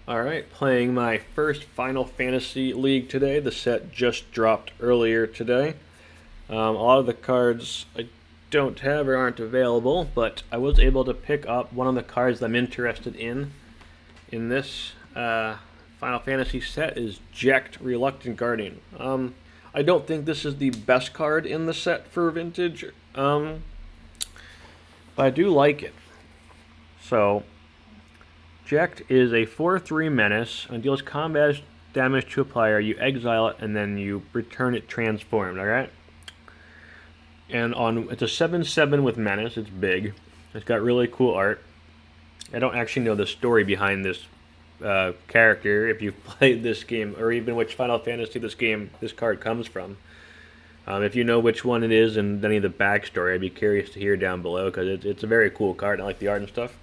Alright, playing my first Final Fantasy League today. The set just dropped earlier today. A lot of the cards I don't have or aren't available, but I was able to pick up one of the cards that I'm interested in this Final Fantasy set is Jecht, Reluctant Guardian. I don't think this is the best card in the set for Vintage, but I do like it. So, Jecht is a 4/3 menace and deals combat damage to a player. You exile it and then you return it transformed, alright? And it's a 7/7 with menace. It's big. It's got really cool art. I don't actually know the story behind this character, if you've played this game, or even which Final Fantasy this card comes from. If you know which one it is and any of the backstory, I'd be curious to hear down below, because it's a very cool card. I like the art and stuff.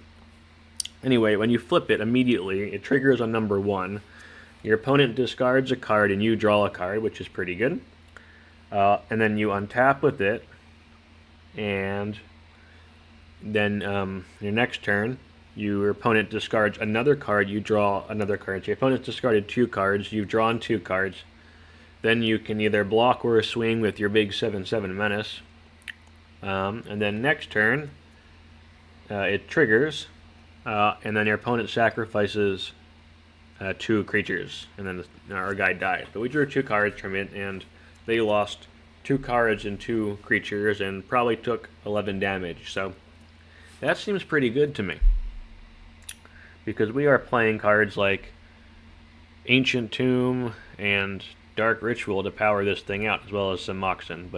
Anyway, when you flip it immediately, it triggers on number 1. Your opponent discards a card and you draw a card, which is pretty good. And then you untap with it, and then your next turn, your opponent discards another card, you draw another card. So your opponent's discarded 2 cards, you've drawn 2 cards. Then you can either block or swing with your big 7/7 menace. And then next turn, it triggers. And then your opponent sacrifices 2 creatures, and then our guy died. But we drew 2 cards from it, and they lost 2 cards and 2 creatures, and probably took 11 damage. So that seems pretty good to me, because we are playing cards like Ancient Tomb and Dark Ritual to power this thing out, as well as some Moxen,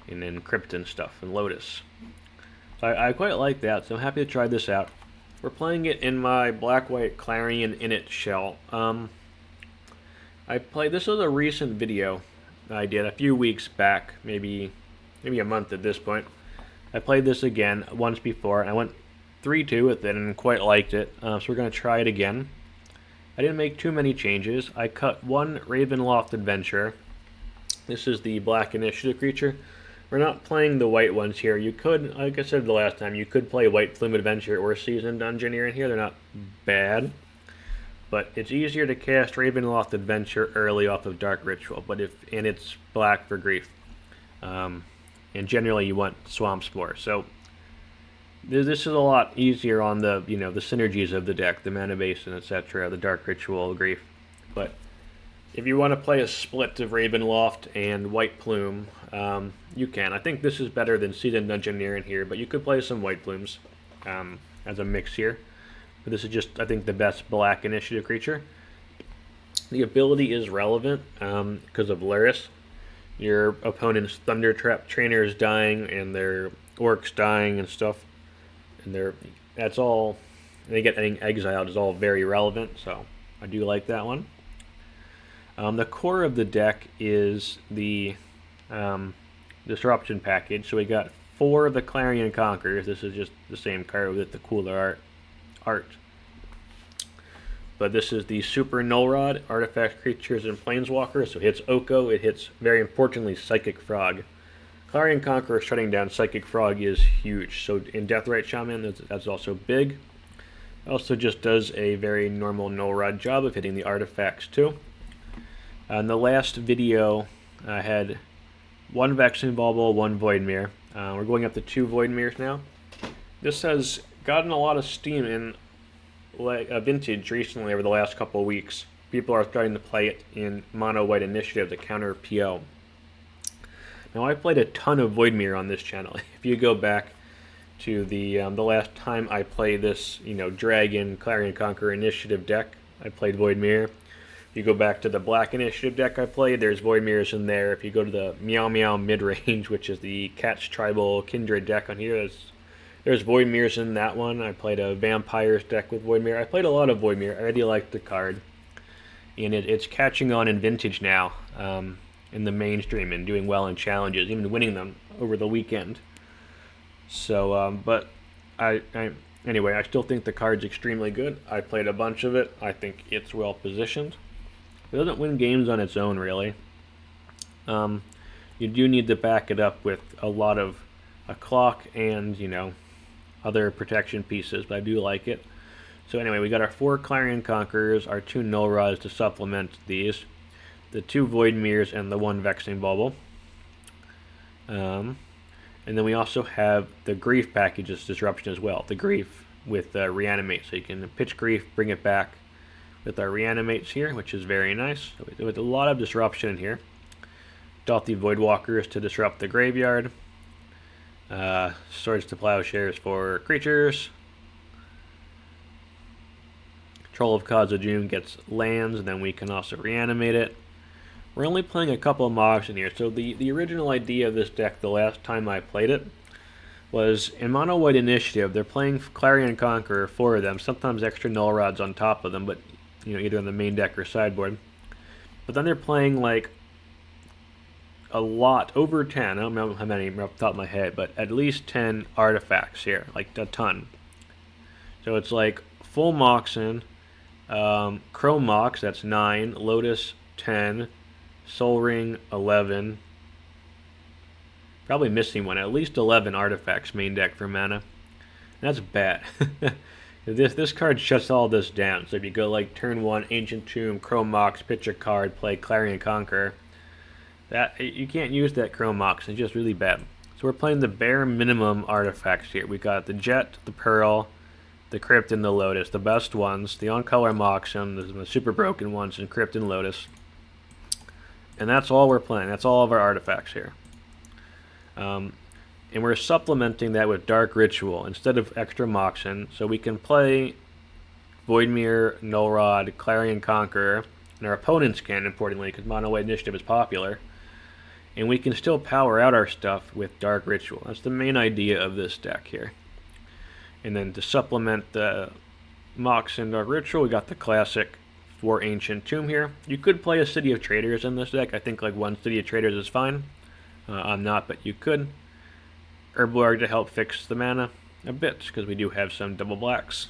and then Crypt and stuff, and Lotus. So I quite like that, so I'm happy to try this out. We're playing it in my black-white Clarion Init shell. This was a recent video I did a few weeks back, maybe a month at this point. I played this again once before, and I went 3-2 with it and quite liked it, so we're going to try it again. I didn't make too many changes. I cut 1 Ravenloft Adventurer. This is the black initiative creature. We're not playing the white ones here. You could, like I said the last time, you could play White Plume Adventure or Seasoned Dungeoneer in here. They're not bad. But it's easier to cast Ravenloft Adventure early off of Dark Ritual, and it's black for grief. And generally you want Swamp Spore. So this is a lot easier on the synergies of the deck, the Mana Basin, etc., the Dark Ritual, grief. But if you want to play a split of Ravenloft and White Plume, you can. I think this is better than Seasoned Dungeoneer in here, but you could play some White Plumes as a mix here. But this is just, I think, the best black initiative creature. The ability is relevant because of Lurrus. Your opponent's Thunder Trap Trainer is dying, and their Orcs dying and stuff. And that's all, they get getting exiled is all very relevant, so I do like that one. The core of the deck is the Disruption package. So we got 4 of the Clarion Conquerors. This is just the same card with the cooler art. But this is the Super Null Rod, Artifact Creatures and Planeswalkers. So it hits Oko, it hits, very importantly, Psychic Frog. Clarion Conqueror shutting down Psychic Frog is huge. So in Deathrite Shaman, that's also big. It also just does a very normal Null Rod job of hitting the artifacts too. In the last video, I had 1 Vexing Bauble, 1 Voidmere. We're going up to 2 Voidmeres now. This has gotten a lot of steam in Vintage recently over the last couple of weeks. People are starting to play it in Mono White Initiative to counter PO. Now, I played a ton of Voidmere on this channel. If you go back to the last time I played this, Dragon, Clarion Conqueror Initiative deck, I played Voidmere. If you go back to the Black Initiative deck I played, there's Voidmeres in there. If you go to the Meow Meow mid-range, which is the Cat's Tribal Kindred deck on here, there's Voidmeres in that one. I played a Vampires deck with Voidmere. I played a lot of Voidmere. I really liked the card. And it's catching on in Vintage now, in the mainstream, and doing well in challenges, even winning them over the weekend. So, but anyway, I still think the card's extremely good. I played a bunch of it. I think it's well positioned. It doesn't win games on its own, really. You do need to back it up with a lot of a clock and, other protection pieces, but I do like it. So anyway, we got our 4 Clarion Conquerors, our 2 Null Rods to supplement these, the 2 Void Mirrors, and the 1 Vexing Bauble. And then we also have the Grief packages disruption as well. The Grief with Reanimate, so you can pitch Grief, bring it back with our Reanimates here, which is very nice. So with a lot of disruption in here. Dauthi Voidwalkers to disrupt the graveyard. Swords to Plowshares for creatures. Troll of Khazad-dûm gets lands, and then we can also reanimate it. We're only playing a couple of Mox in here, so the original idea of this deck the last time I played it was in Mono White Initiative. They're playing Clarion Conqueror, 4 of them, sometimes extra Null Rods on top of them, but you know, either on the main deck or sideboard. But then they're playing like a lot, over 10, I don't know how many off the top of my head, but at least 10 artifacts here, like a ton. So it's like full Moxen, Chrome Mox, that's 9, Lotus 10, Soul Ring 11, probably missing one, at least 11 artifacts main deck for mana. And that's bad. This card shuts all this down. So if you go like turn 1, Ancient Tomb, Chrome Mox, pitch a card, play Clarion Conqueror, that you can't use that Chrome Mox. It's just really bad. So we're playing the bare minimum artifacts here. We got the Jecht, the Pearl, the Crypt, and the Lotus, the best ones. The on-color Mox and the super broken ones, and Crypt and Lotus. And that's all we're playing. That's all of our artifacts here. And we're supplementing that with Dark Ritual instead of extra Moxen. So we can play Voidmere, Null Rod, Clarion Conqueror, and our opponents can, importantly, because Mono White Initiative is popular. And we can still power out our stuff with Dark Ritual. That's the main idea of this deck here. And then to supplement the Mox and Dark Ritual, we got the classic 4 Ancient Tomb here. You could play a City of Traders in this deck. I think like 1 City of Traders is fine. I'm not, but you could. Urborg to help fix the mana a bit, because we do have some double blacks.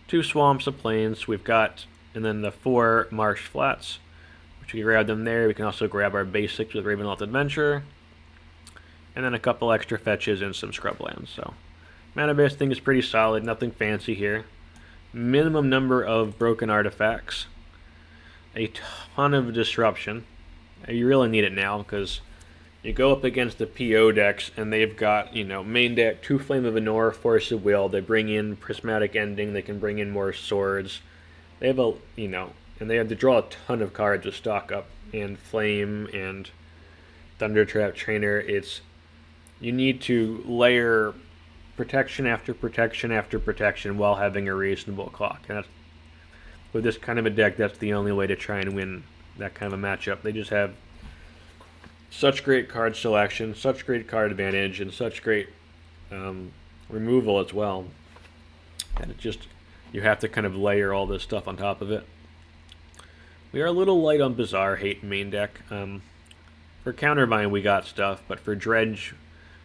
2 Swamps of Plains we've got, and then the 4 Marsh Flats, which we can grab them there. We can also grab our basics with Ravenloft Adventurer, and then a couple extra fetches and some Scrublands. So mana base thing is pretty solid, nothing fancy here. Minimum number of broken artifacts, a ton of disruption. You really need it now, because you go up against the PO decks, and they've got, you know, main deck 2 Flame of Anor, Force of Will. They bring in Prismatic Ending. They can bring in more swords. They have a, you know, and they have to draw a ton of cards to stock up. And Flame and Thundertrap Trainer. You need to layer protection after protection after protection while having a reasonable clock. And that's, with this kind of a deck, that's the only way to try and win that kind of a matchup. They just have such great card selection, such great card advantage, and such great removal as well. And it just, you have to kind of layer all this stuff on top of it. We are a little light on Bazaar Hate main deck. For Counterbind we got stuff, but for Dredge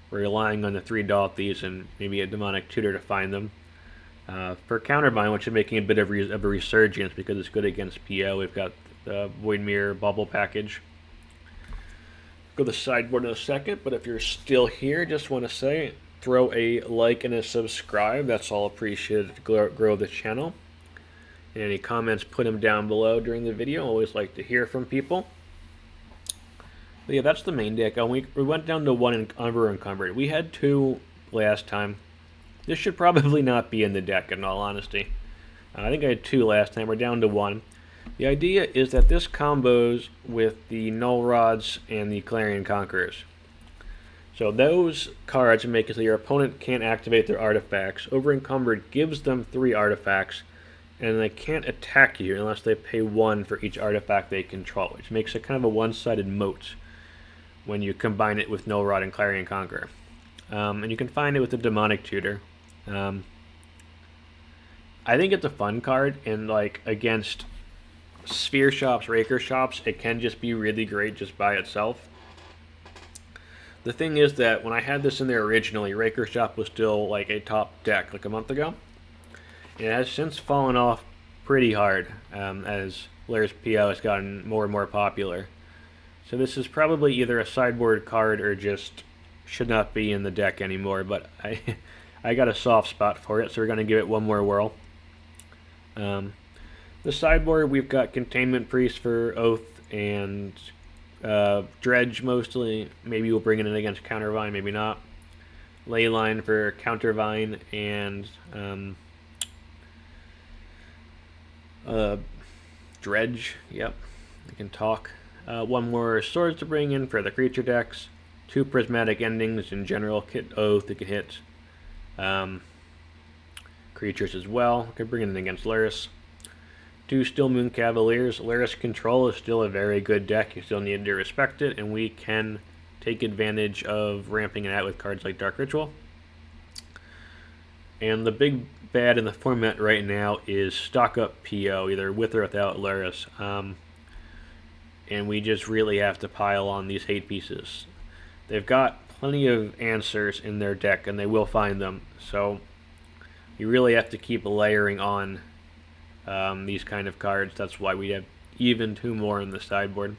we're relying on the 3 Dauthis and maybe a Demonic Tutor to find them. For Counterbind, which is making a bit of a resurgence because it's good against PO, we've got the Voidmere Bubble package. Go to the sideboard in a second, but if you're still here, just want to say, throw a like and a subscribe. That's all appreciated to grow the channel. And any comments, put them down below during the video. Always like to hear from people. But yeah, that's the main deck. We went down to 1 in Overencumbered. We had 2 last time. This should probably not be in the deck, in all honesty. I think I had 2 last time. We're down to 1. The idea is that this combos with the Null Rods and the Clarion Conquerors. So those cards make it so your opponent can't activate their artifacts. Overencumbered gives them 3 artifacts, and they can't attack you unless they pay 1 for each artifact they control, which makes it kind of a one-sided moat when you combine it with Null Rod and Clarion Conqueror. And you can find it with the Demonic Tutor. I think it's a fun card, and like against Sphere shops, Raker shops, it can just be really great just by itself. The thing is that when I had this in there originally, Raker shop was still like a top deck like a month ago. It has since fallen off pretty hard as Lurrus PO has gotten more and more popular. So this is probably either a sideboard card or just should not be in the deck anymore, but I got a soft spot for it, so we're going to give it one more whirl. The sideboard, we've got Containment Priest for Oath and Dredge mostly. Maybe we'll bring it in against Countervine, maybe not. Leyline for Countervine and Dredge. Yep, I can talk. One more Swords to bring in for the creature decks. 2 Prismatic Endings in general. Hit Oath, it can hit creatures as well. Could bring it in against Lurrus. 2 Stillmoon Cavaliers. Lurrus Control is still a very good deck. You still need to respect it, and we can take advantage of ramping it out with cards like Dark Ritual. And the big bad in the format right now is stock up PO, either with or without Lurrus. And we just really have to pile on these hate pieces. They've got plenty of answers in their deck, and they will find them. So you really have to keep layering on these kind of cards. That's why we have even 2 more in the sideboard.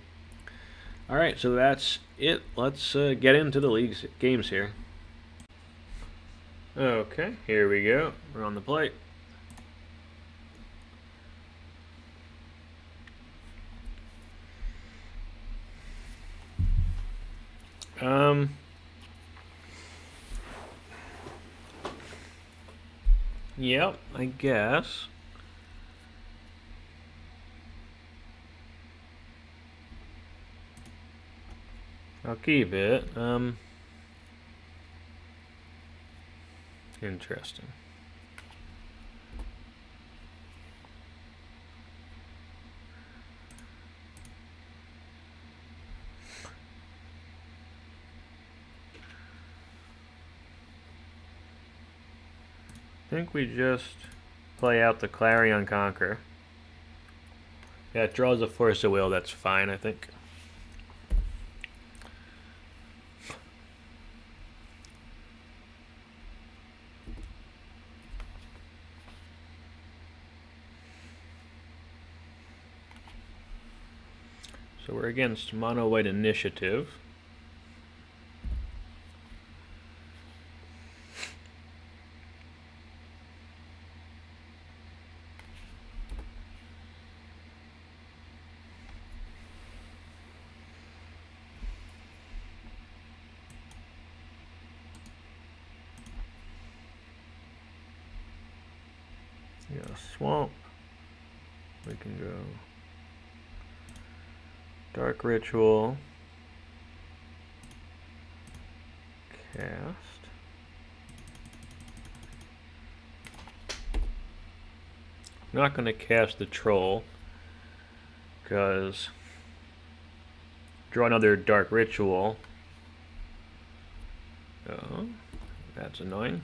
Alright, so that's it. Let's get into the league's games here. Okay, here we go. We're on the plate. Yep, I guess. I'll keep it. Interesting. I think we just play out the Clarion Conqueror. Yeah, it draws a Force of Will, that's fine, I think. So we're against Mono White Initiative. Yeah, swamp. We can go Dark Ritual, cast. I'm not going to cast the Troll because draw another Dark Ritual. Oh, that's annoying.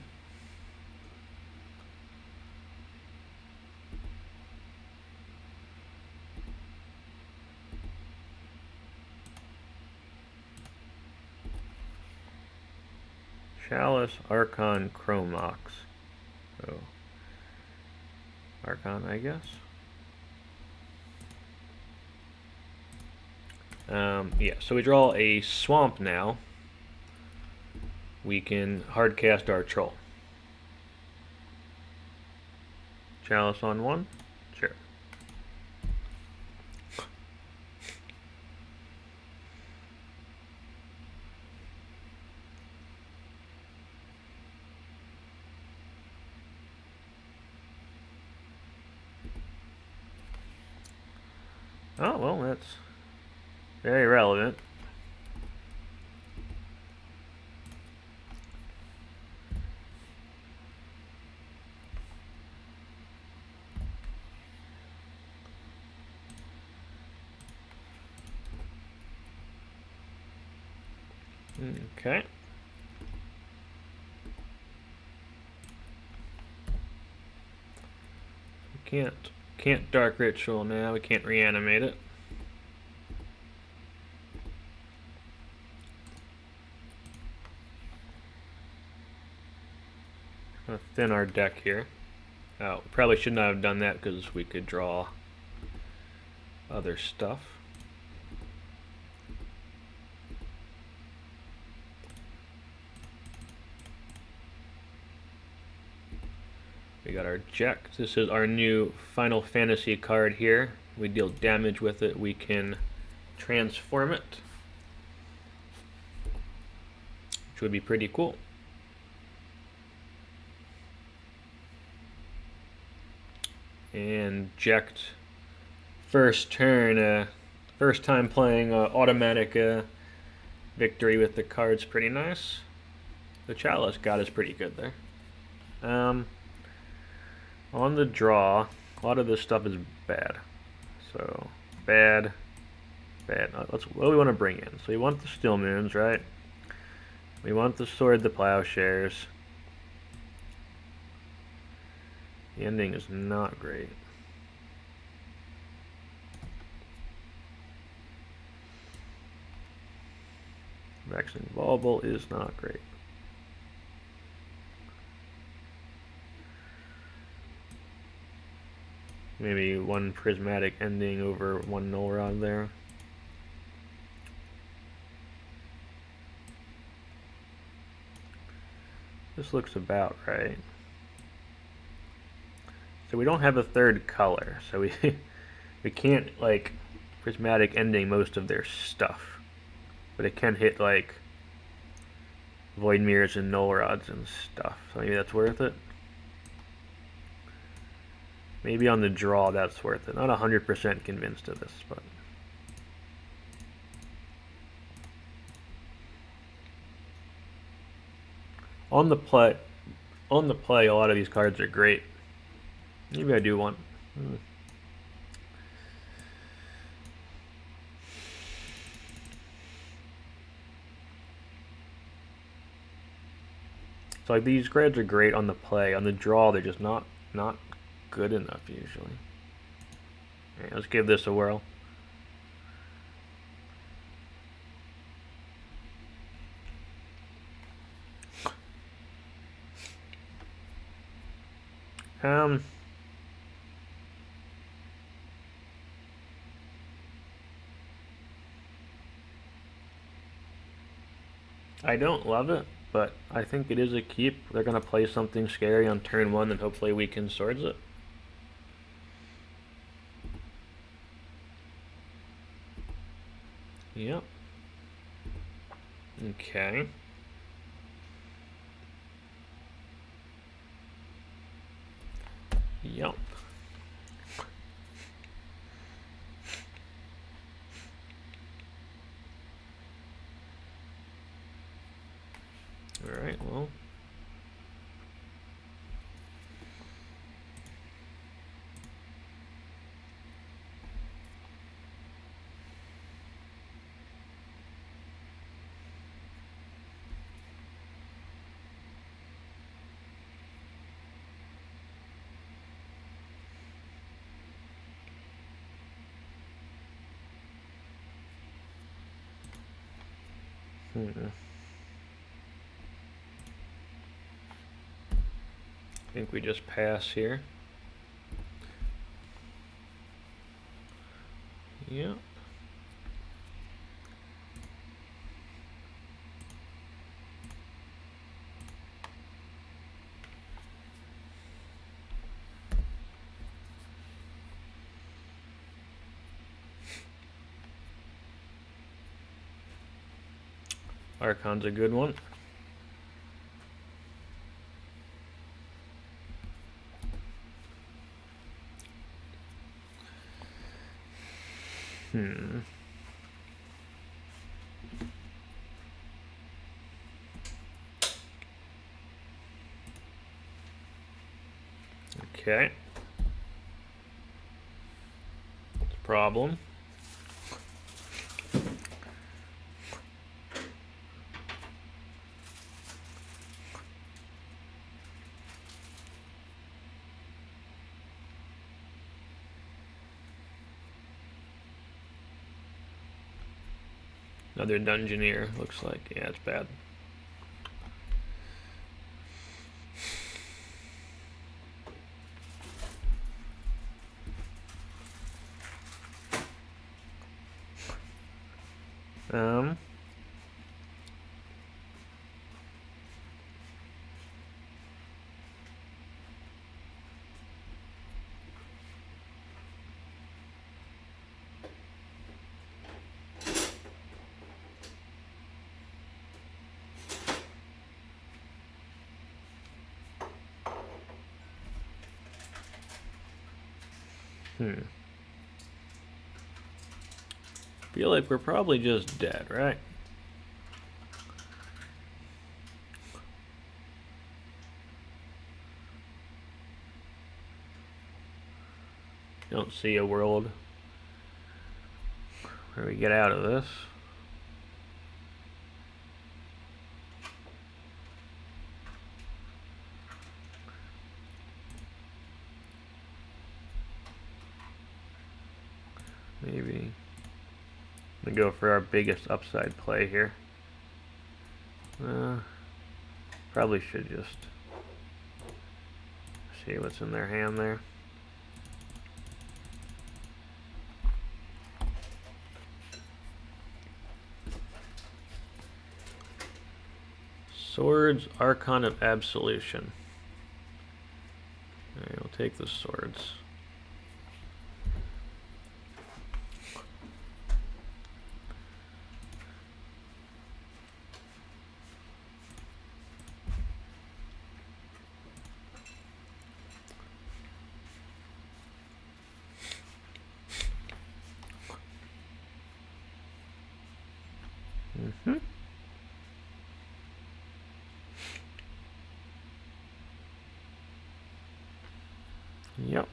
Chalice, Archon, Chromox. Oh. Archon, I guess. Yeah, so we draw a swamp now. We can hard cast our Troll. Chalice on 1? Sure. Oh, well, that's very relevant. Okay. We can't Dark Ritual now. We can't reanimate it. Gonna thin our deck here. Oh, we probably should not have done that because we could draw other stuff. We got our Jecht. This is our new Final Fantasy card here. We deal damage with it. We can transform it, which would be pretty cool. And Jecht, first turn, first time playing automatic victory with the card's pretty nice. The Chalice God is pretty good there. On the draw, a lot of this stuff is bad. So, bad. What do we want to bring in? So we want the Stillmoons, right? We want the Sword, the Plowshares. The ending is not great. Vexing Bauble is not great. Maybe one Prismatic Ending over one Null Rod there. This looks about right. So we don't have a third color, so we can't like Prismatic Ending most of their stuff, but it can hit like Void Mirrors and Null Rods and stuff. So maybe that's worth it. Maybe on the draw that's worth it. Not 100% convinced of this, but on the play, a lot of these cards are great. Maybe I do want. So like these cards are great on the play. On the draw, they're just not good enough usually. Alright, let's give this a whirl. I don't love it, but I think it is a keep. They're going to play something scary on turn 1 and hopefully we can swords it. Yep. Okay. Yep. Alright, well. I think we just pass here. Yep. Archon's a good one. Okay. Problem. Another Dungeoneer, looks like. Yeah, it's bad. Feel like we're probably just dead, right? Don't see a world where we get out of this. Maybe we go for our biggest upside play here. Probably should just see what's in their hand there. Swords, Archon of Absolution. Alright, we'll take the swords. Yep.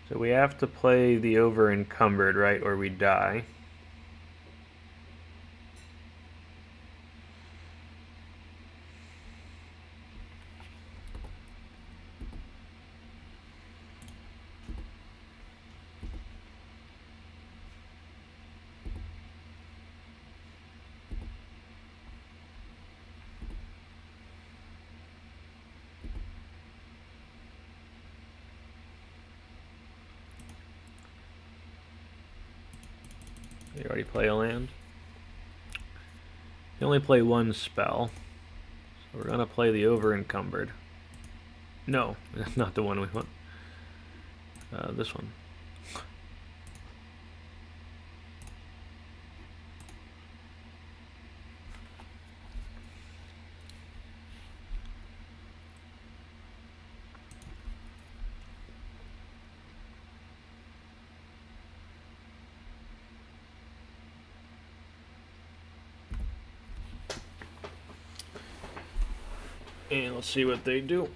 So we have to play the Overencumbered, right, or we die. You already play a land. You only play one spell. So we're going to play the Overencumbered. No, that's not the one we want. This one. And let's see what they do.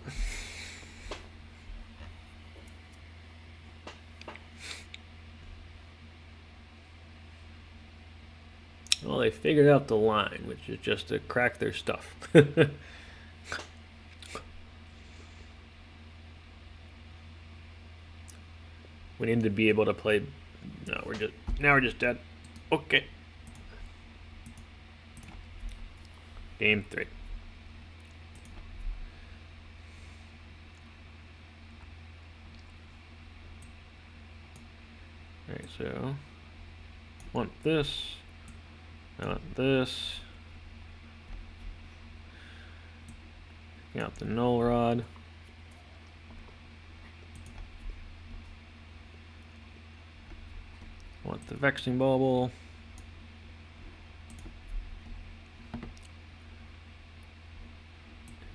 Well, they figured out the line, which is just to crack their stuff. We need to be able to play. No, now we're just dead. Okay. Game 3. Alright, so want this. I want this. Take out the Null Rod. I want the Vexing Bauble.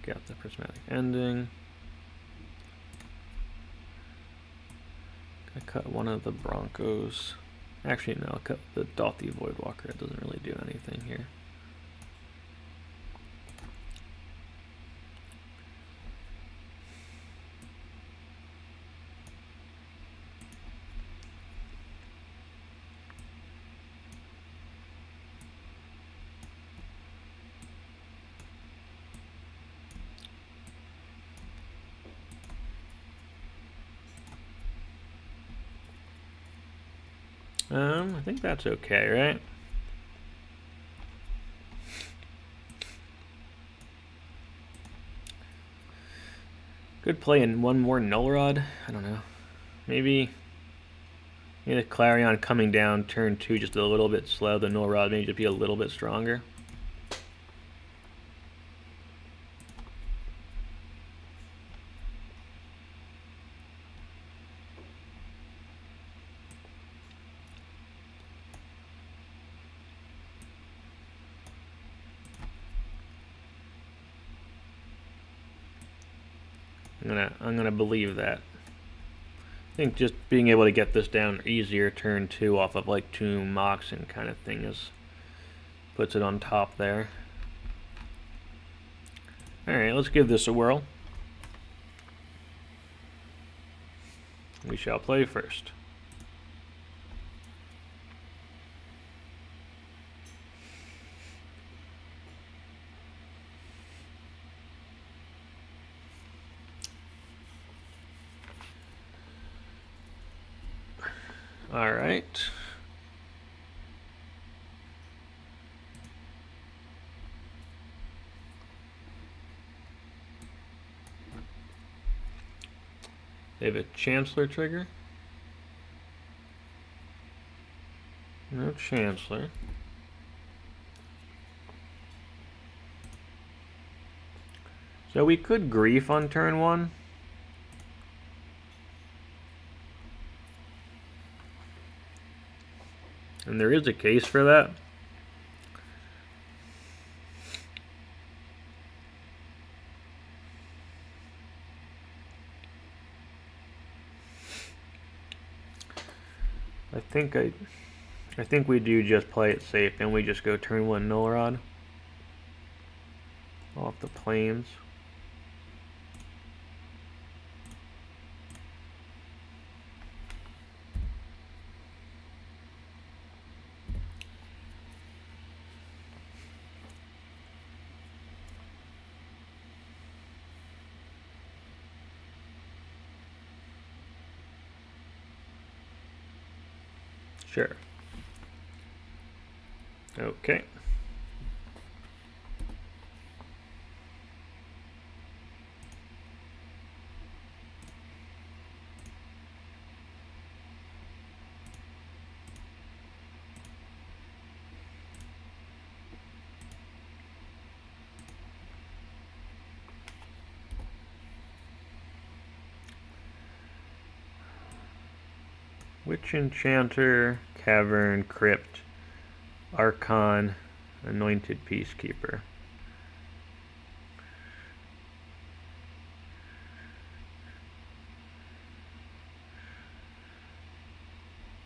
Take out the Prismatic Ending. I cut one of the Broncos. Actually, no, I'll cut the Dauthi Voidwalker. It doesn't really do anything here. I think that's okay, right? Could play in one more Null Rod. I don't know. Maybe the Clarion coming down turn 2 just a little bit slow. The Null Rod maybe just be a little bit stronger. I'm gonna believe that. I think just being able to get this down easier turn 2 off of like 2 Mox and kind of thing is puts it on top there. Alright, let's give this a whirl. We shall play first. All right. They have a Chancellor trigger. No Chancellor. So we could Grief on turn 1. And there is a case for that. I think we do just play it safe and we just go turn 1 Null Rod off the plains. Sure. Okay. Witch Enchanter, Cavern, Crypt, Archon, Anointed Peacekeeper.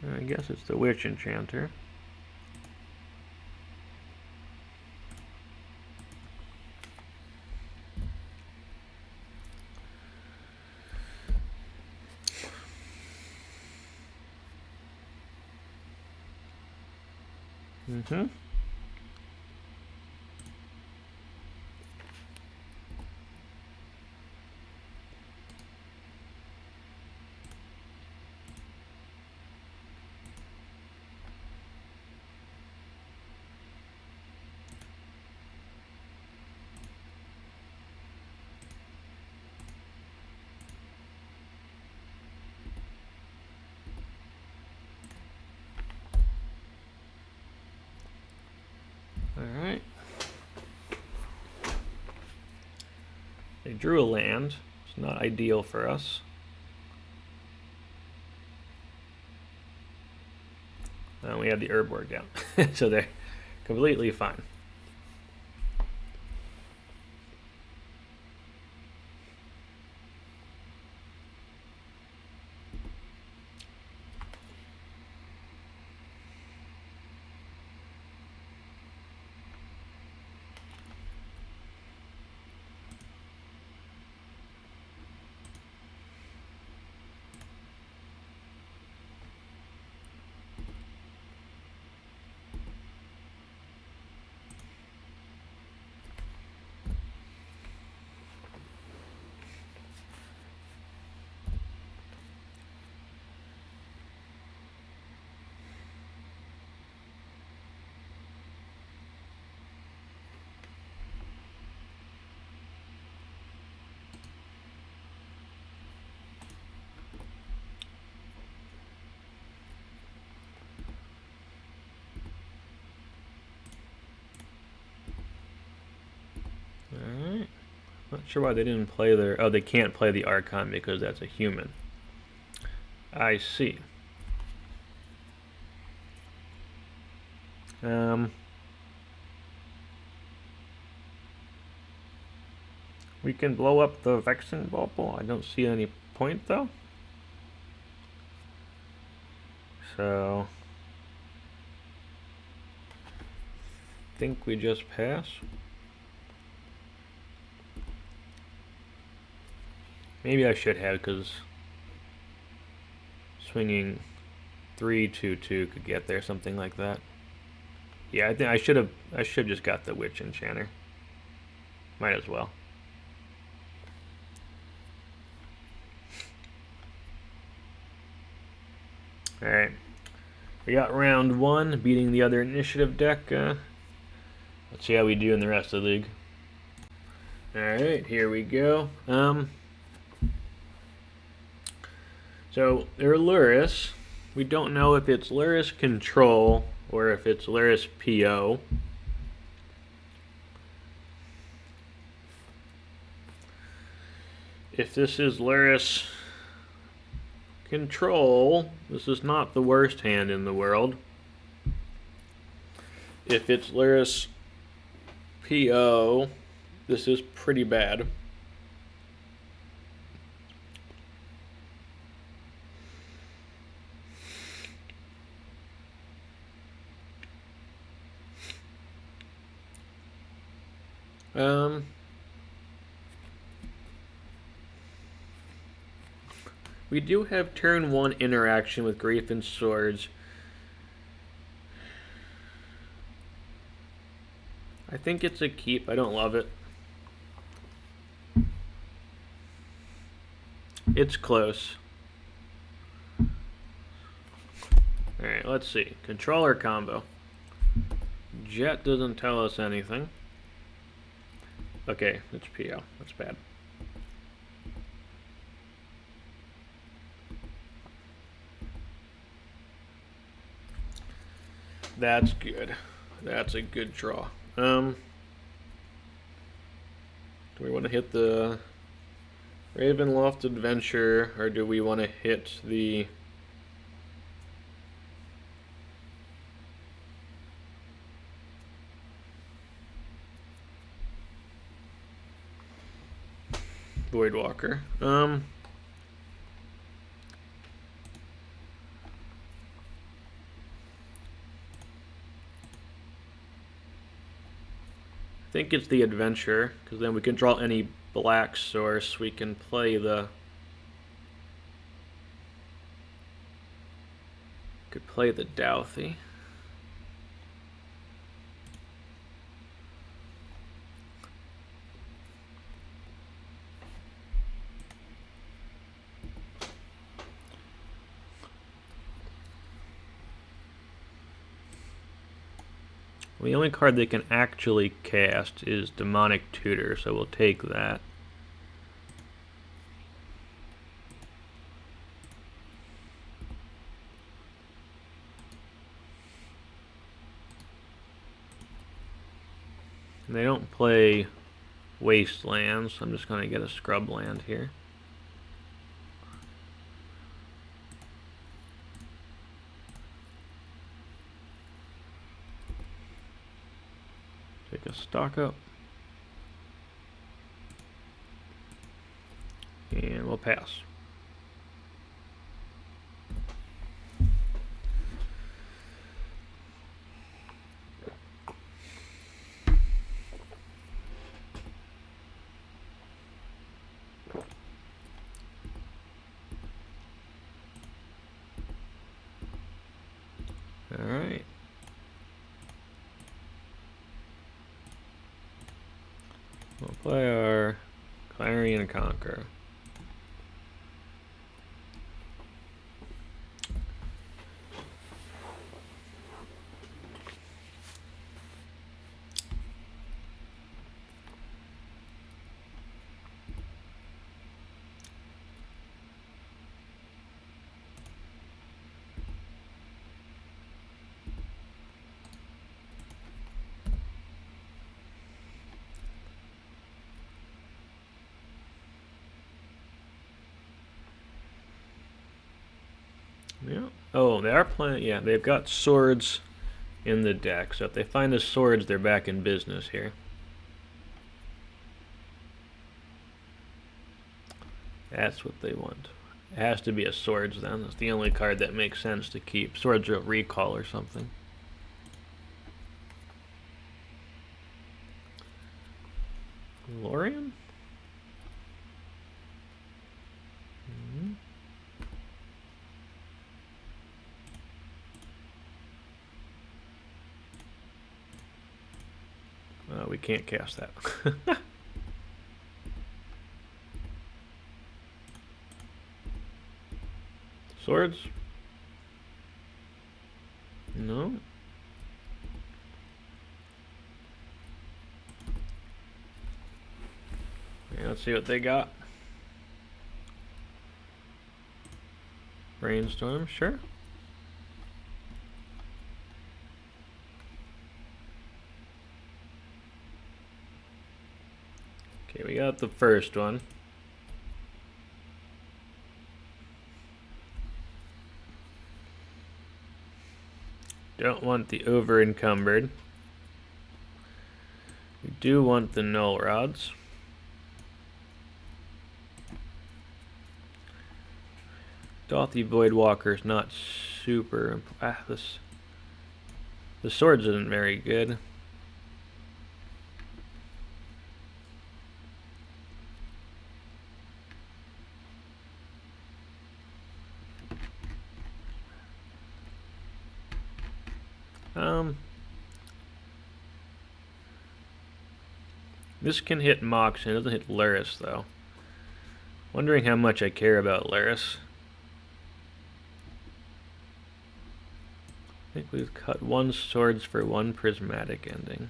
I guess it's the Witch Enchanter. Mm-hmm. Alright. They drew a land. It's not ideal for us. And we have the Urborg down. So they're completely fine. Alright. Not sure why they didn't play their... Oh, they can't play the Archon because that's a human. I see. We can blow up the Vexing Bauble. I don't see any point though. So I think we just pass. Maybe I should have, because swinging 3/2/2 could get there, something like that. Yeah, I think I should have just got the Witch Enchanter. Might as well. Alright. We got round 1, beating the other initiative deck. Let's see how we do in the rest of the league. Alright, here we go. So, they're Lurrus. We don't know if it's Lurrus Control or if it's Lurrus PO. If this is Lurrus Control, this is not the worst hand in the world. If it's Lurrus PO, this is pretty bad. We do have turn 1 interaction with Grafin Swords. I think it's a keep. I don't love it. It's close. Alright, let's see. Controller combo. Jet doesn't tell us anything. Okay, it's PO. That's bad. That's good. That's a good draw. Do we want to hit the Ravenloft Adventurer, or do we want to hit the Voidwalker? I think it's the Adventurer, because then we can draw any black source. We can play the... Could play the Dauthi. The only card they can actually cast is Demonic Tutor, so we'll take that. And they don't play Wastelands, so I'm just going to get a Scrubland here. Take a stock up. And we'll pass. All right. We'll play our Clarion Conqueror. Yeah. Oh, they are playing. Yeah, they've got swords in the deck. So if they find the swords, they're back in business here. That's what they want. It has to be a Swords then. That's the only card that makes sense to keep. Swords or Recall or something. Lorian? We can't cast that. Swords? No. Okay, let's see what they got. Brainstorm, sure. Okay, we got the first one. Don't want the Overencumbered. We do want the Null Rods. Dauthi Voidwalker is not super. The Swords isn't very good. This can hit Mox and it doesn't hit Lurrus though. Wondering how much I care about Lurrus. I think we've cut 1 Swords for 1 Prismatic Ending.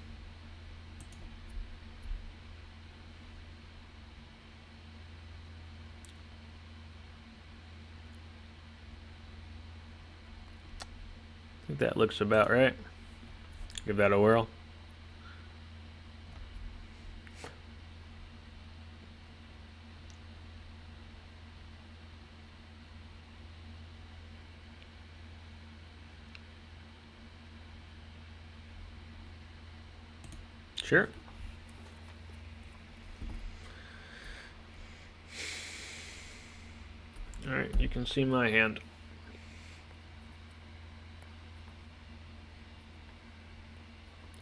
I think that looks about right. Give that a whirl. Sure. Alright, you can see my hand.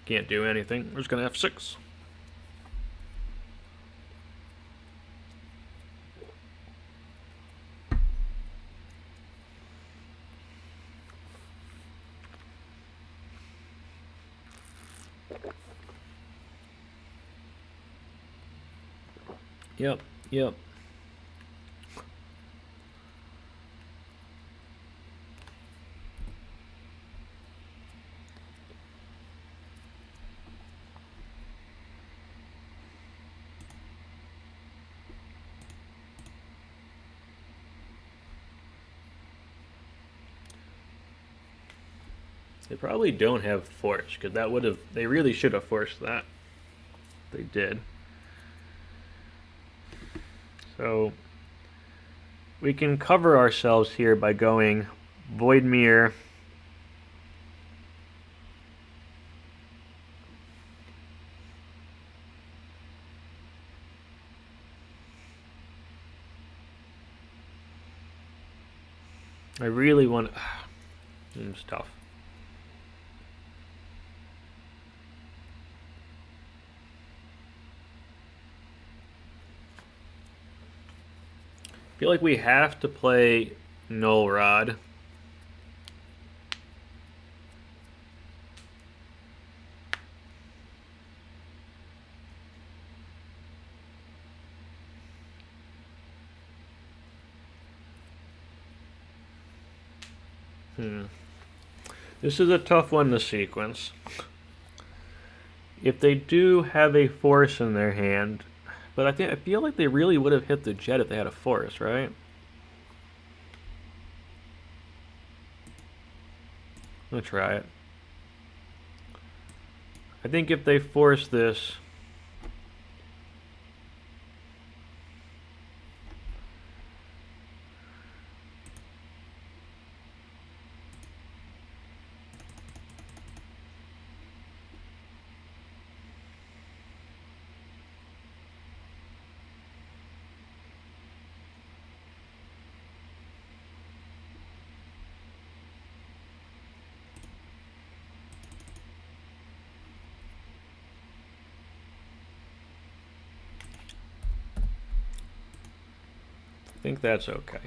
Can't do anything. We're just gonna F6. Yep. They probably don't have Force, because that would have, they really should have forced that. They did. So we can cover ourselves here by going Voidmere, I really want, it's tough. I feel like we have to play Null Rod. This is a tough one to sequence. If they do have a Force in their hand, but I feel like they really would have hit the Jet if they had a Force, right? I'm gonna try it. I think if they force this, think that's okay.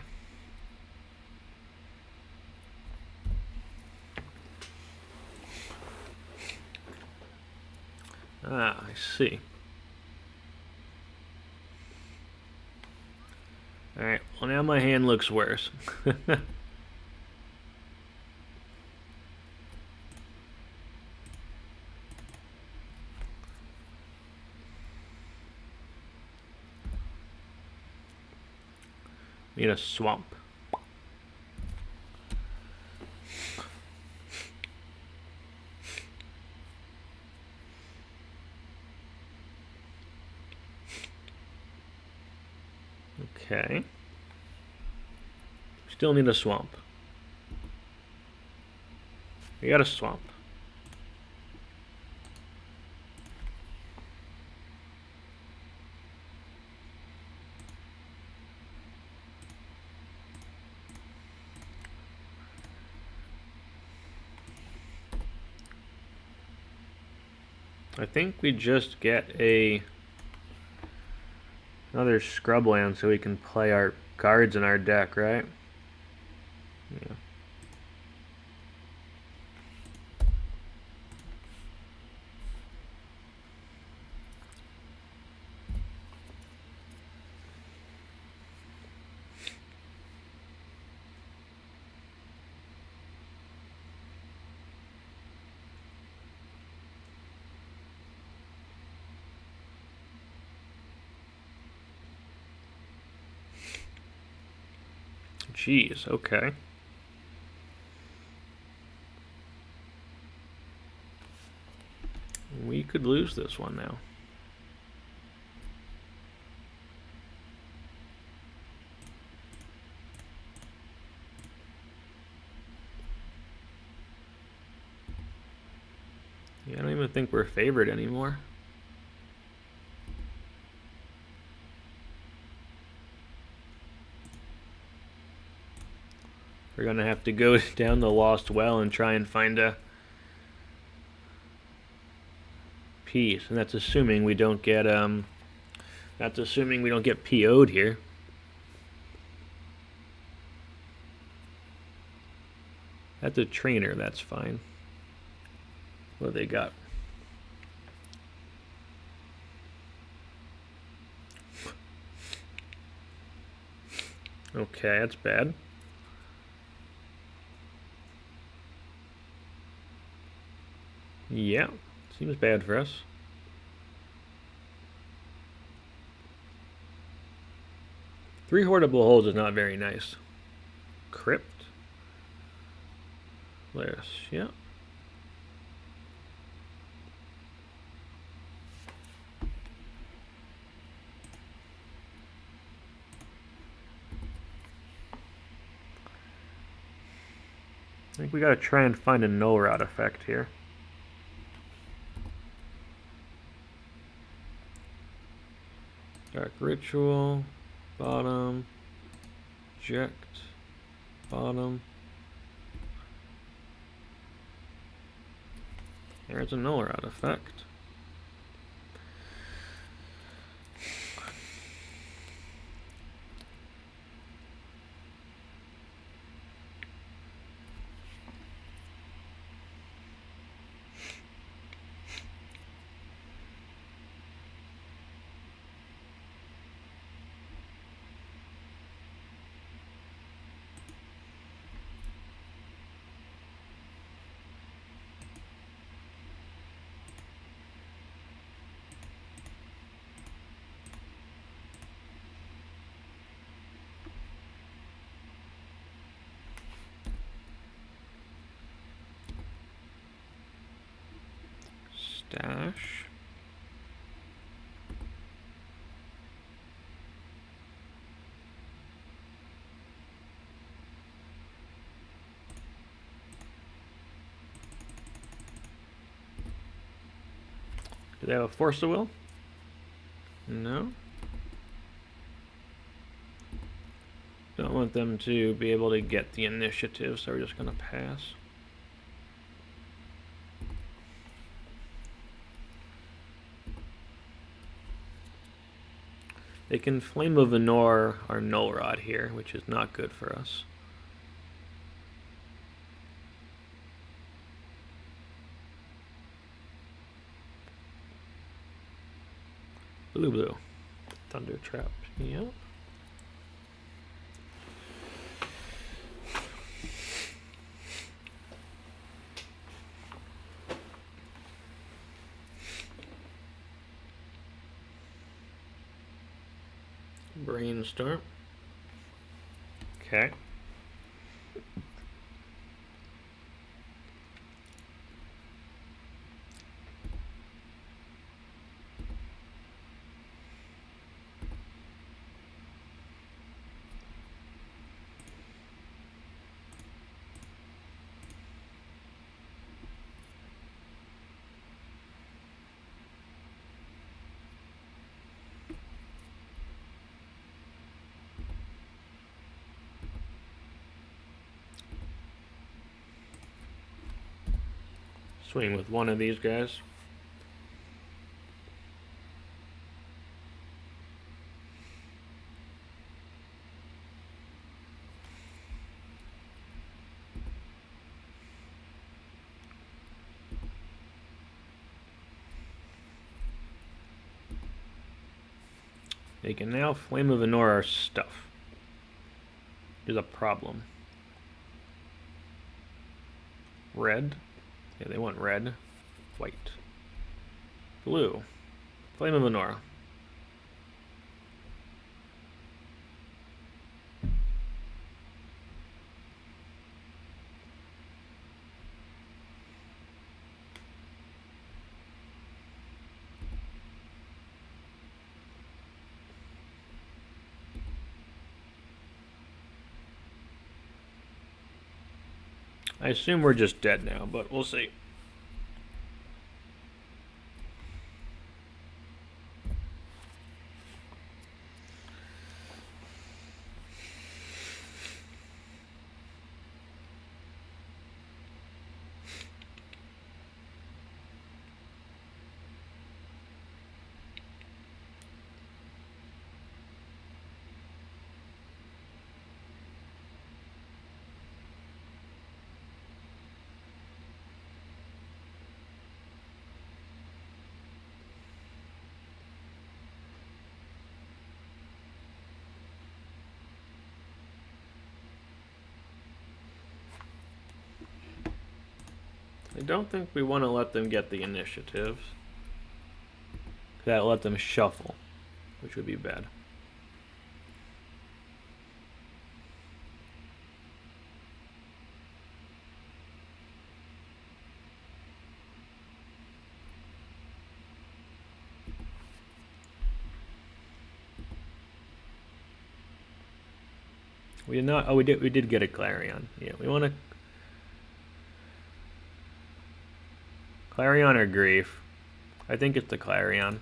Ah, I see. Alright, well now my hand looks worse. Need a swamp. Okay. Still need a swamp. We got a swamp. I think we just get another Scrubland so we can play our cards in our deck, right? Yeah. Jeez, okay. We could lose this one now. Yeah, I don't even think we're favored anymore. We're gonna have to go down the Lost Well and try and find a piece, and that's assuming we don't get PO'd here. That's a trainer, that's fine. What do they got? Okay, that's bad. Yeah, seems bad for us. Three Horrible Holes is not very nice. Crypt. Lurrus, yeah. I think we gotta try and find a Null Rod effect here. Dark Ritual, bottom, Jecht, bottom. There's a Null Rod effect. Dash. Do they have a Force of Will? No. Don't want them to be able to get the initiative, so we're just going to pass. They can Flame of Venor our Null Rod here, which is not good for us. Blue. Thunder Trap. Yep. Brainstorm. Okay. Swing with one of these guys. They can now Flame of Venor our stuff. There's a problem. Red. Yeah, they want red. White. Blue. Flame of Venor. I assume we're just dead now, but we'll see. I don't think we want to let them get the initiative. That'll let them shuffle, which would be bad. We did not. Oh, we did get a Clarion. Yeah, we want to. Clarion or Grief? I think it's the Clarion.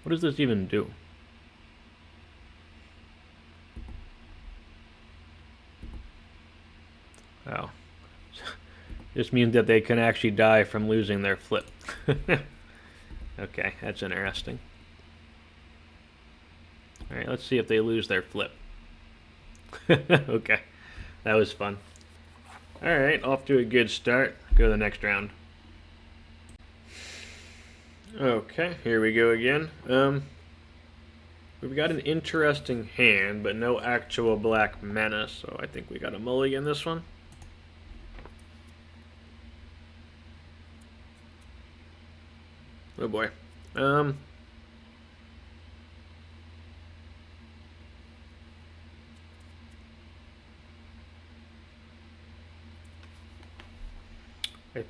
What does this even do? Oh. This means that they can actually die from losing their flip. Okay, that's interesting. Alright, let's see if they lose their flip. Okay, that was fun. Alright, off to a good start. Go to the next round. Okay, here we go again. We've got an interesting hand, but no actual black mana, so I think we got a mulligan this one. Oh boy. I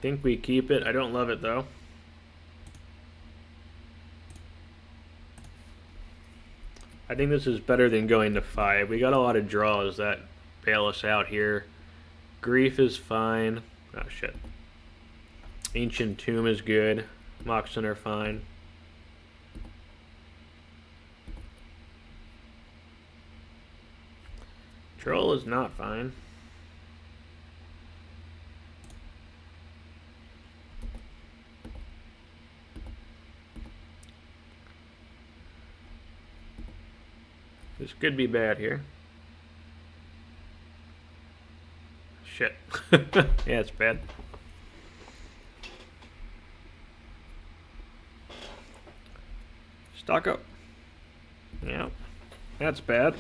think we keep it. I don't love it though. I think this is better than going to 5. We got a lot of draws that bail us out here. Grief is fine. Oh shit. Ancient Tomb is good. Moxen are fine. Troll is not fine. This could be bad here. Shit. Yeah, it's bad. Stock up. Yeah, that's bad.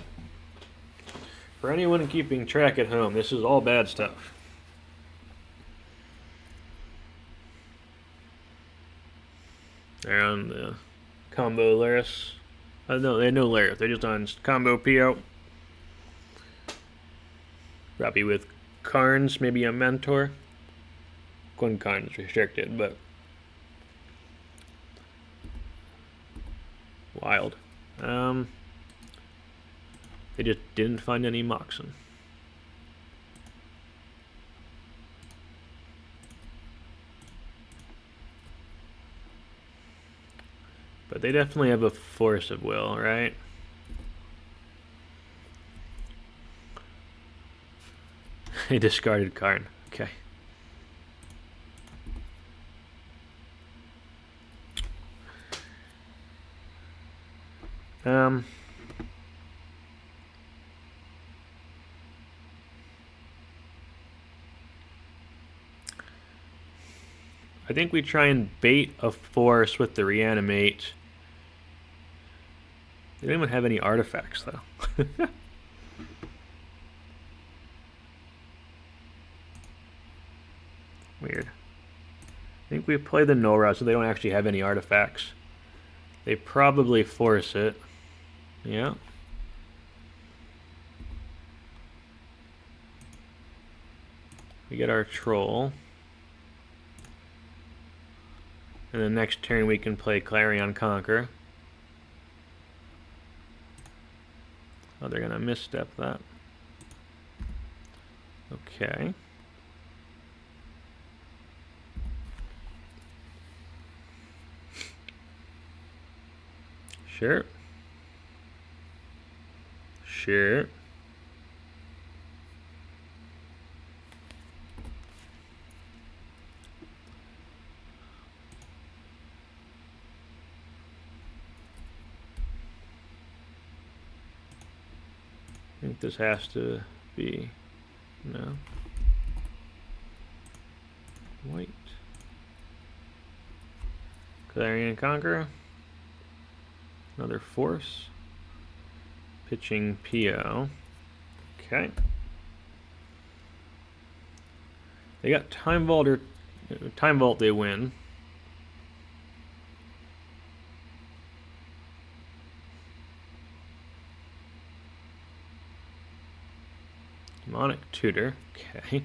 For anyone keeping track at home, this is all bad stuff. They're on the combo Lurrus. No, they have no Lurrus. They're just on combo PO. Probably with Karns, maybe a Mentor. One Karns restricted, but wild. They just didn't find any Moxen. But they definitely have a force of will, right? They discarded Karn. Okay. I think we try and bait a force with the Reanimate. They didn't even have any artifacts, though. Weird. I think we play the Null Rod, so they don't actually have any artifacts. They probably force it. Yeah. We get our Troll. And the next turn we can play Clarion Conqueror. Oh, they're going to misstep that. Okay. Sure. Sure. I think this has to be, no, white. Clarion Conqueror. Another force. Pitching PO. Okay. They got Time Vault or Time Vault, they win. Demonic Tutor. Okay.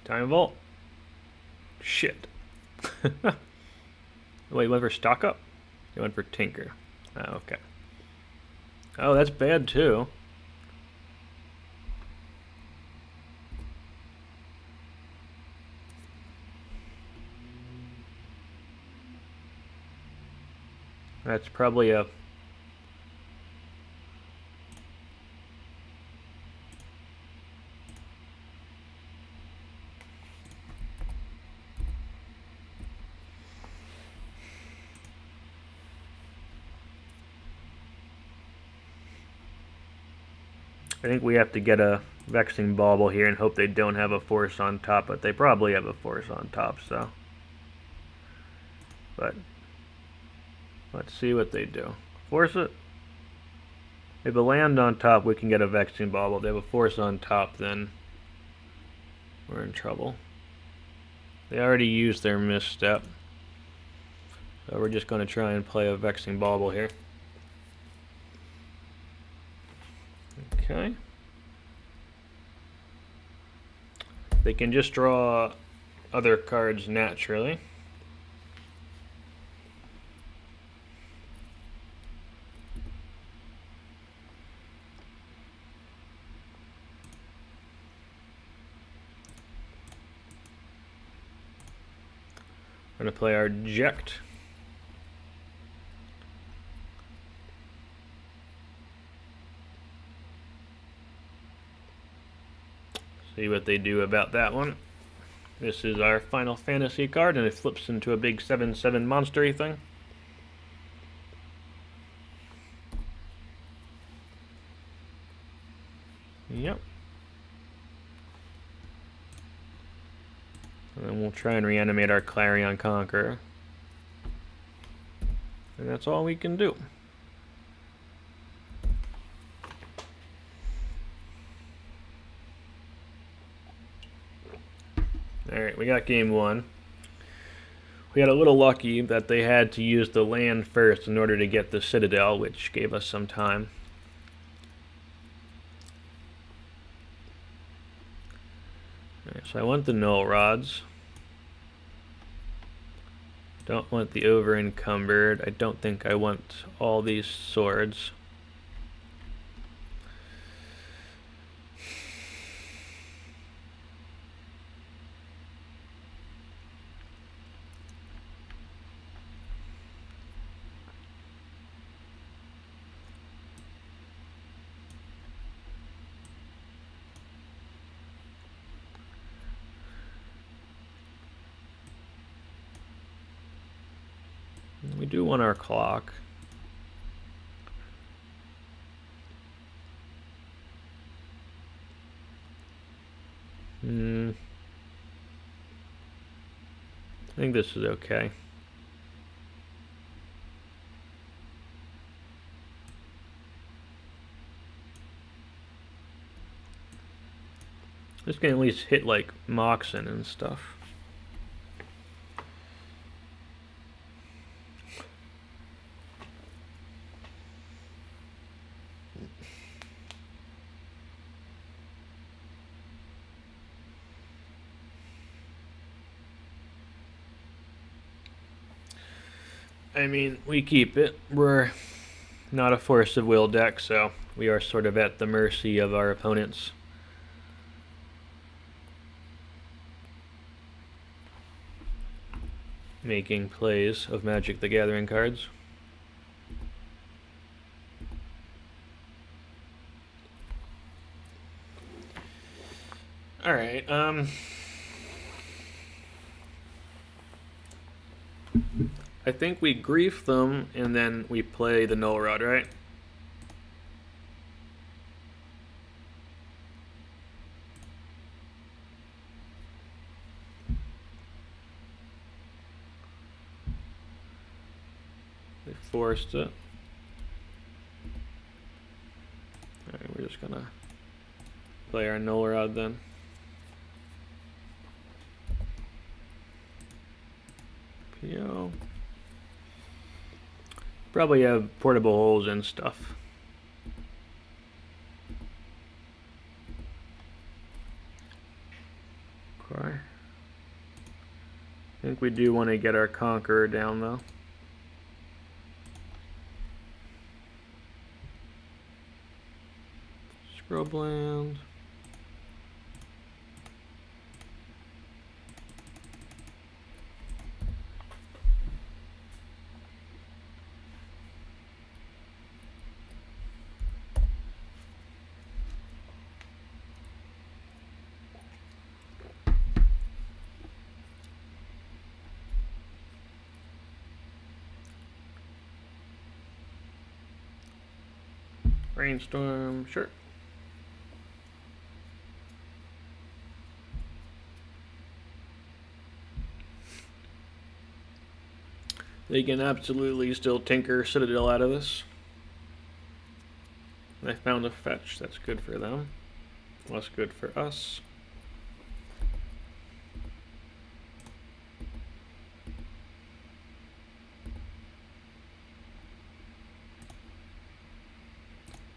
Time Vault. Shit. Wait, you went for Stock Up? You went for Tinker. Oh, okay. Oh, that's bad too. That's probably a... I think we have to get a Vexing Bauble here and hope they don't have a force on top, but they probably have a force on top, so. But let's see what they do. Force it. If a land on top, we can get a Vexing Bauble. If they have a force on top, then we're in trouble. They already used their misstep. So we're just going to try and play a Vexing Bauble here. Okay. They can just draw other cards naturally. We're going to play our Jecht. See what they do about that one. This is our Final Fantasy card, and it flips into a big 7/7 monster-y thing. Yep. And then we'll try and reanimate our Clarion Conqueror. And that's all we can do. Alright, we got game one. We got a little lucky that they had to use the land first in order to get the Citadel, which gave us some time. Alright, so I want the Null Rods. Don't want the Overencumbered. I don't think I want all these swords. We do want our clock. I think this is okay. This can at least hit like Moxen and stuff. I mean, we keep it. We're not a force of will deck, so we are sort of at the mercy of our opponents. Making plays of Magic the Gathering cards. Alright, I think we grief them and then we play the Null Rod, right? They forced it. Alright, we're just gonna play our Null Rod then. PO. Probably have portable holes and stuff. Okay. I think we do want to get our Conqueror down though. Scrubland. Rainstorm, sure. They can absolutely still tinker Citadel out of this. They found a fetch, that's good for them. Less good for us.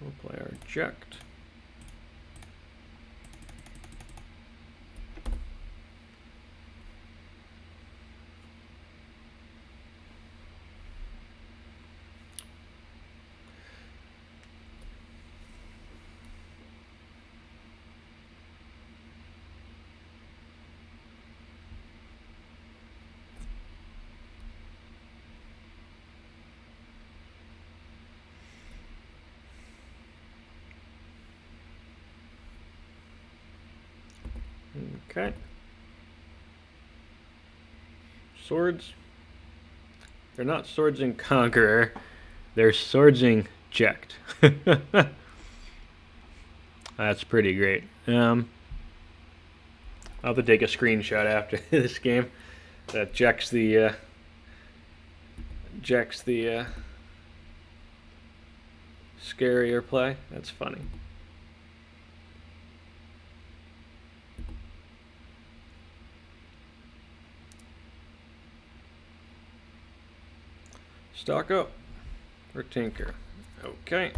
We'll play our Jecht. Okay. Swords. They're not Swords in Conqueror. They're Swords in Jecht. That's pretty great. I'll have to take a screenshot after this game. That Jecht's the scarier play. That's funny. Stock up or tinker. Okay.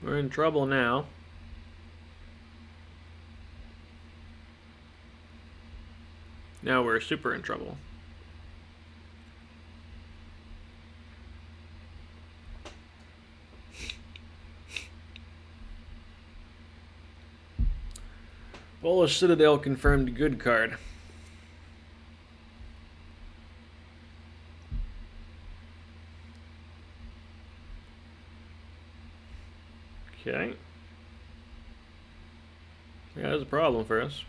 We're in trouble now. Now we're super in trouble. Bolas Citadel confirmed good card. Okay. Yeah, that's a problem for us.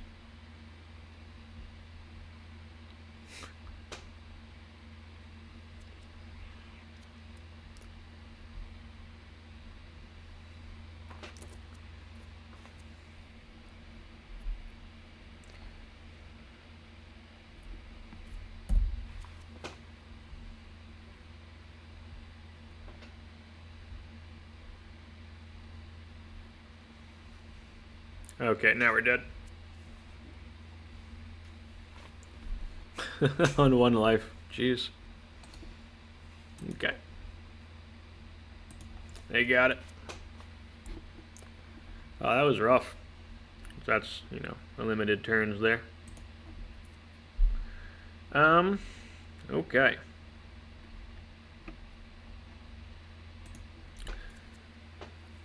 Okay, now we're dead. On one life. Jeez. Okay. They got it. Oh, that was rough. That's, you know, unlimited turns there. Okay.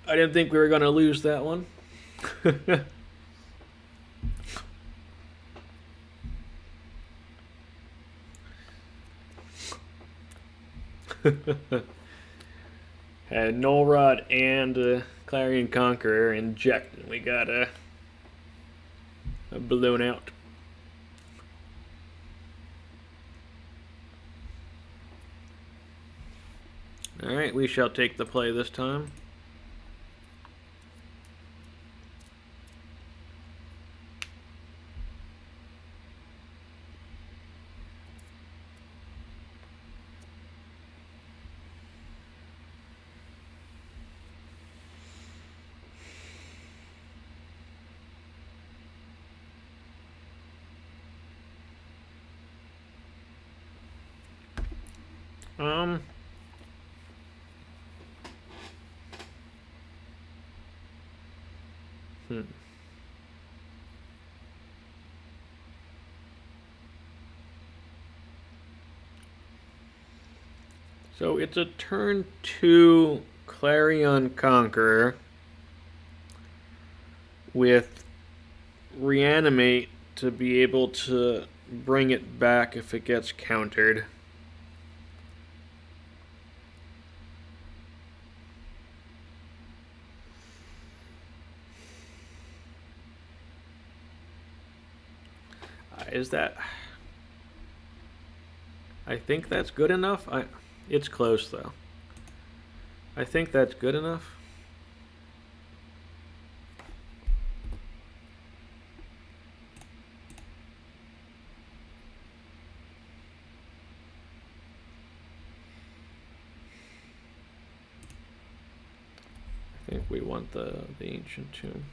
I didn't think we were going to lose that one. Had Null Rod and Clarion Conqueror and Jecht, and we got a balloon out. Alright, we shall take the play this time. So it's a turn 2 Clarion Conqueror with Reanimate to be able to bring it back if it gets countered. Is that... I think that's good enough. It's close, though. I think that's good enough. I think we want the Ancient Tomb.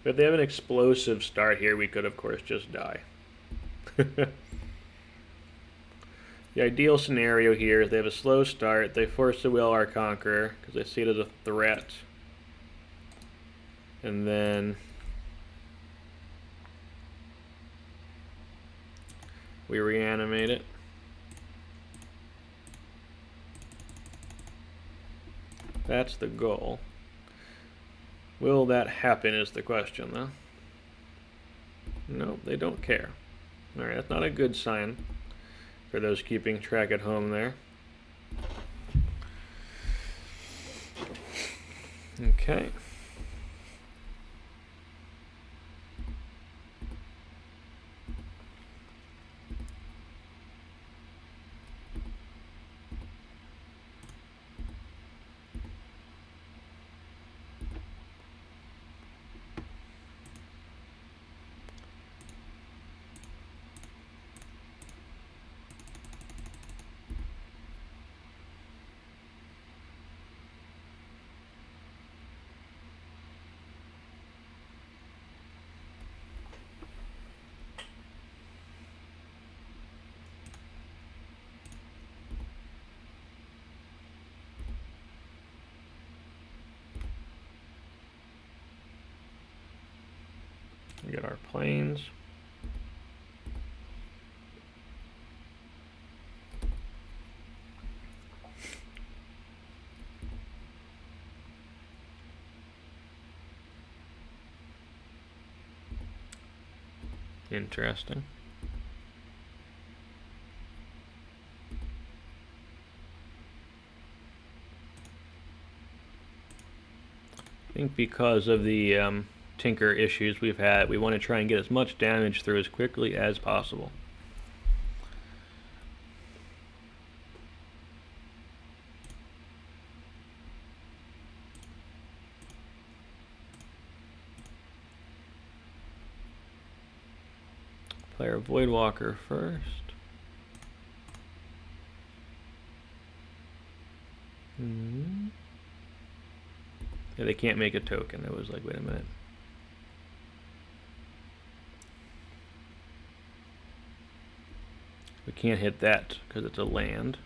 But if they have an explosive start here, we could, of course, just die. The ideal scenario here is they have a slow start, they force the will our Conqueror because they see it as a threat, and then we reanimate it. That's the goal. Will that happen is the question, though. No, they don't care. Alright, that's not a good sign for those keeping track at home there. Okay. We get our planes. Interesting. I think because of the tinker issues we've had, we want to try and get as much damage through as quickly as possible. Player Voidwalker first. Yeah, they can't make a token. It was like, wait a minute. We can't hit that because it's a land.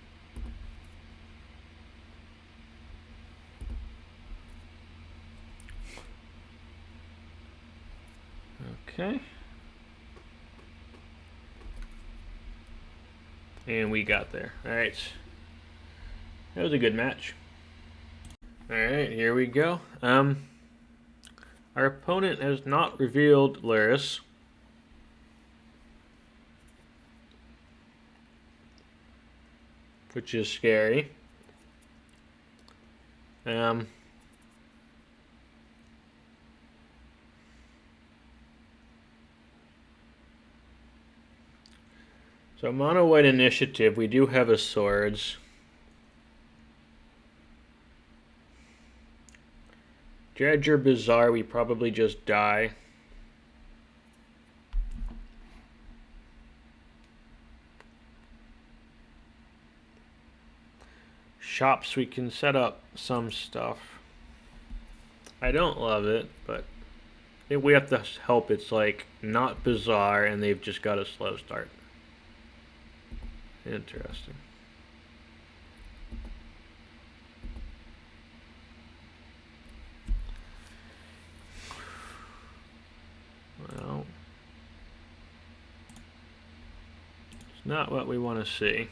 Okay. And we got there. Alright. That was a good match. Alright, here we go. Our opponent has not revealed Lurrus. Which is scary. So mono white initiative, we do have a swords. Dredger Bizarre, we probably just die. Shops, we can set up some stuff. I don't love it, but I think we have to hope it's like not bizarre and they've just got a slow start. Interesting. Well, it's not what we want to see.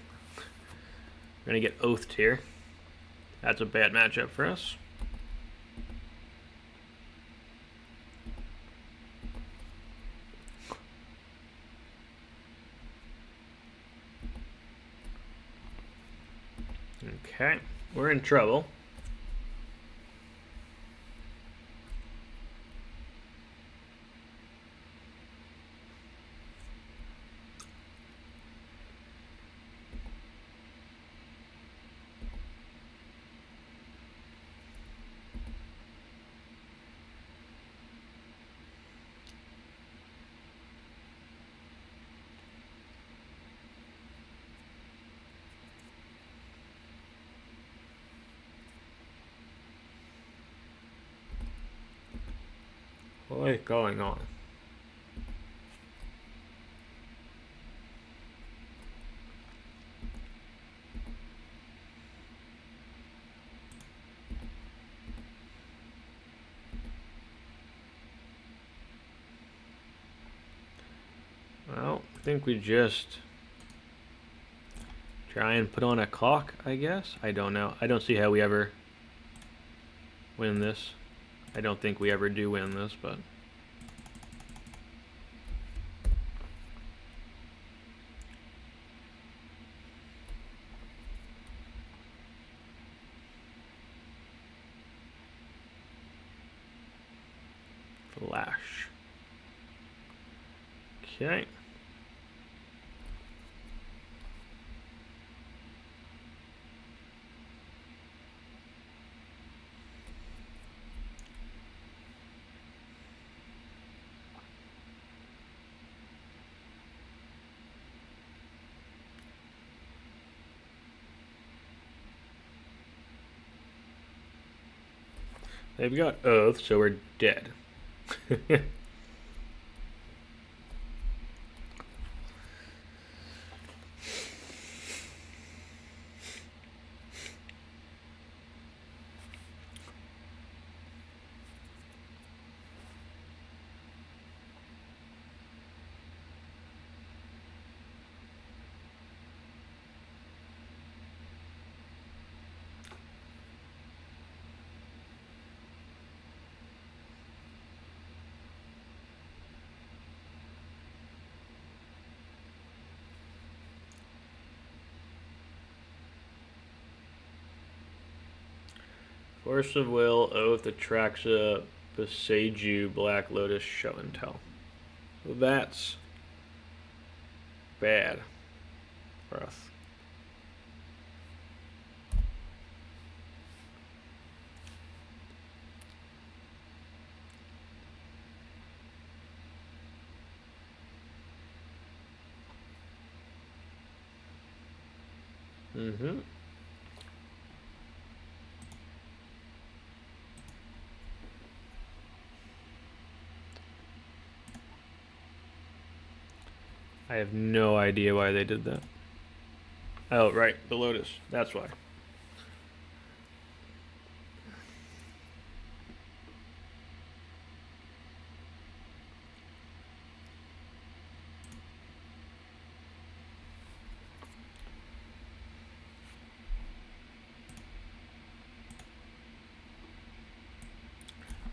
We're going to get oathed here. That's a bad matchup for us. Okay, we're in trouble. What is going on? I think we just try and put on a clock, I guess. I don't know. I don't see how we ever win this. I don't think we ever do win this, but flash. Okay. They've got Oath, so we're dead. Force of Will, Oath, Atraxa, Beseiju, Black Lotus, Show and Tell. That's bad for us. Mm-hmm. I have no idea why they did that. Oh, right, the Lotus. That's why.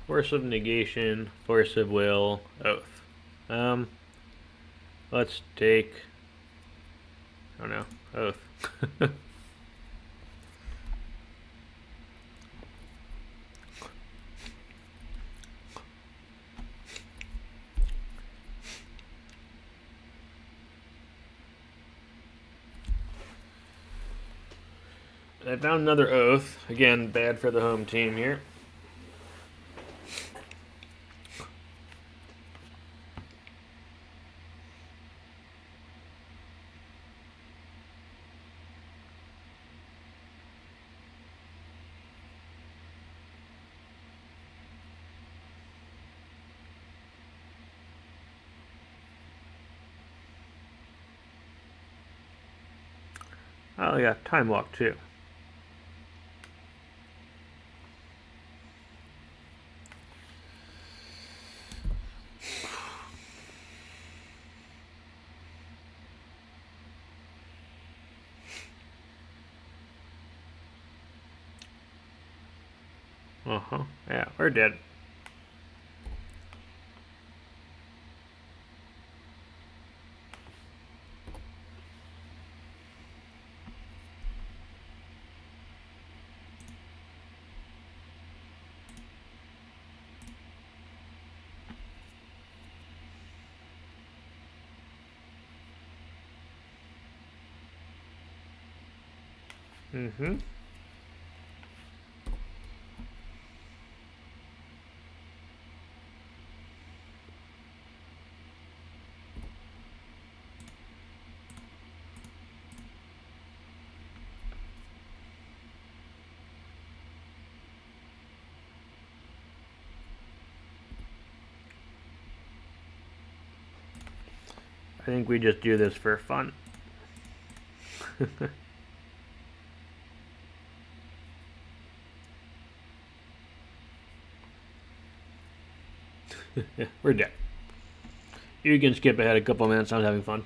Force of Negation, Force of Will, Oath. Let's take, I don't know, Oath. I found another Oath. Again, bad for the home team here. Oh yeah, Time Walk too. Yeah, we're dead. Mm-hmm. I think we just do this for fun. We're dead. You can skip ahead a couple minutes. I'm having fun.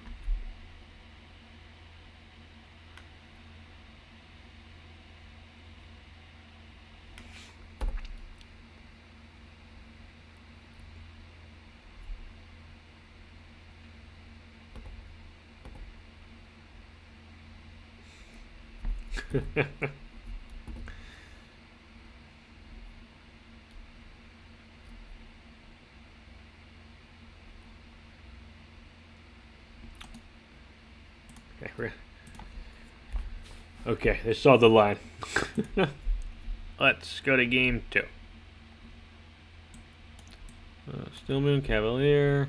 Okay, they saw the line. Let's go to game 2. Stillmoon Cavalier,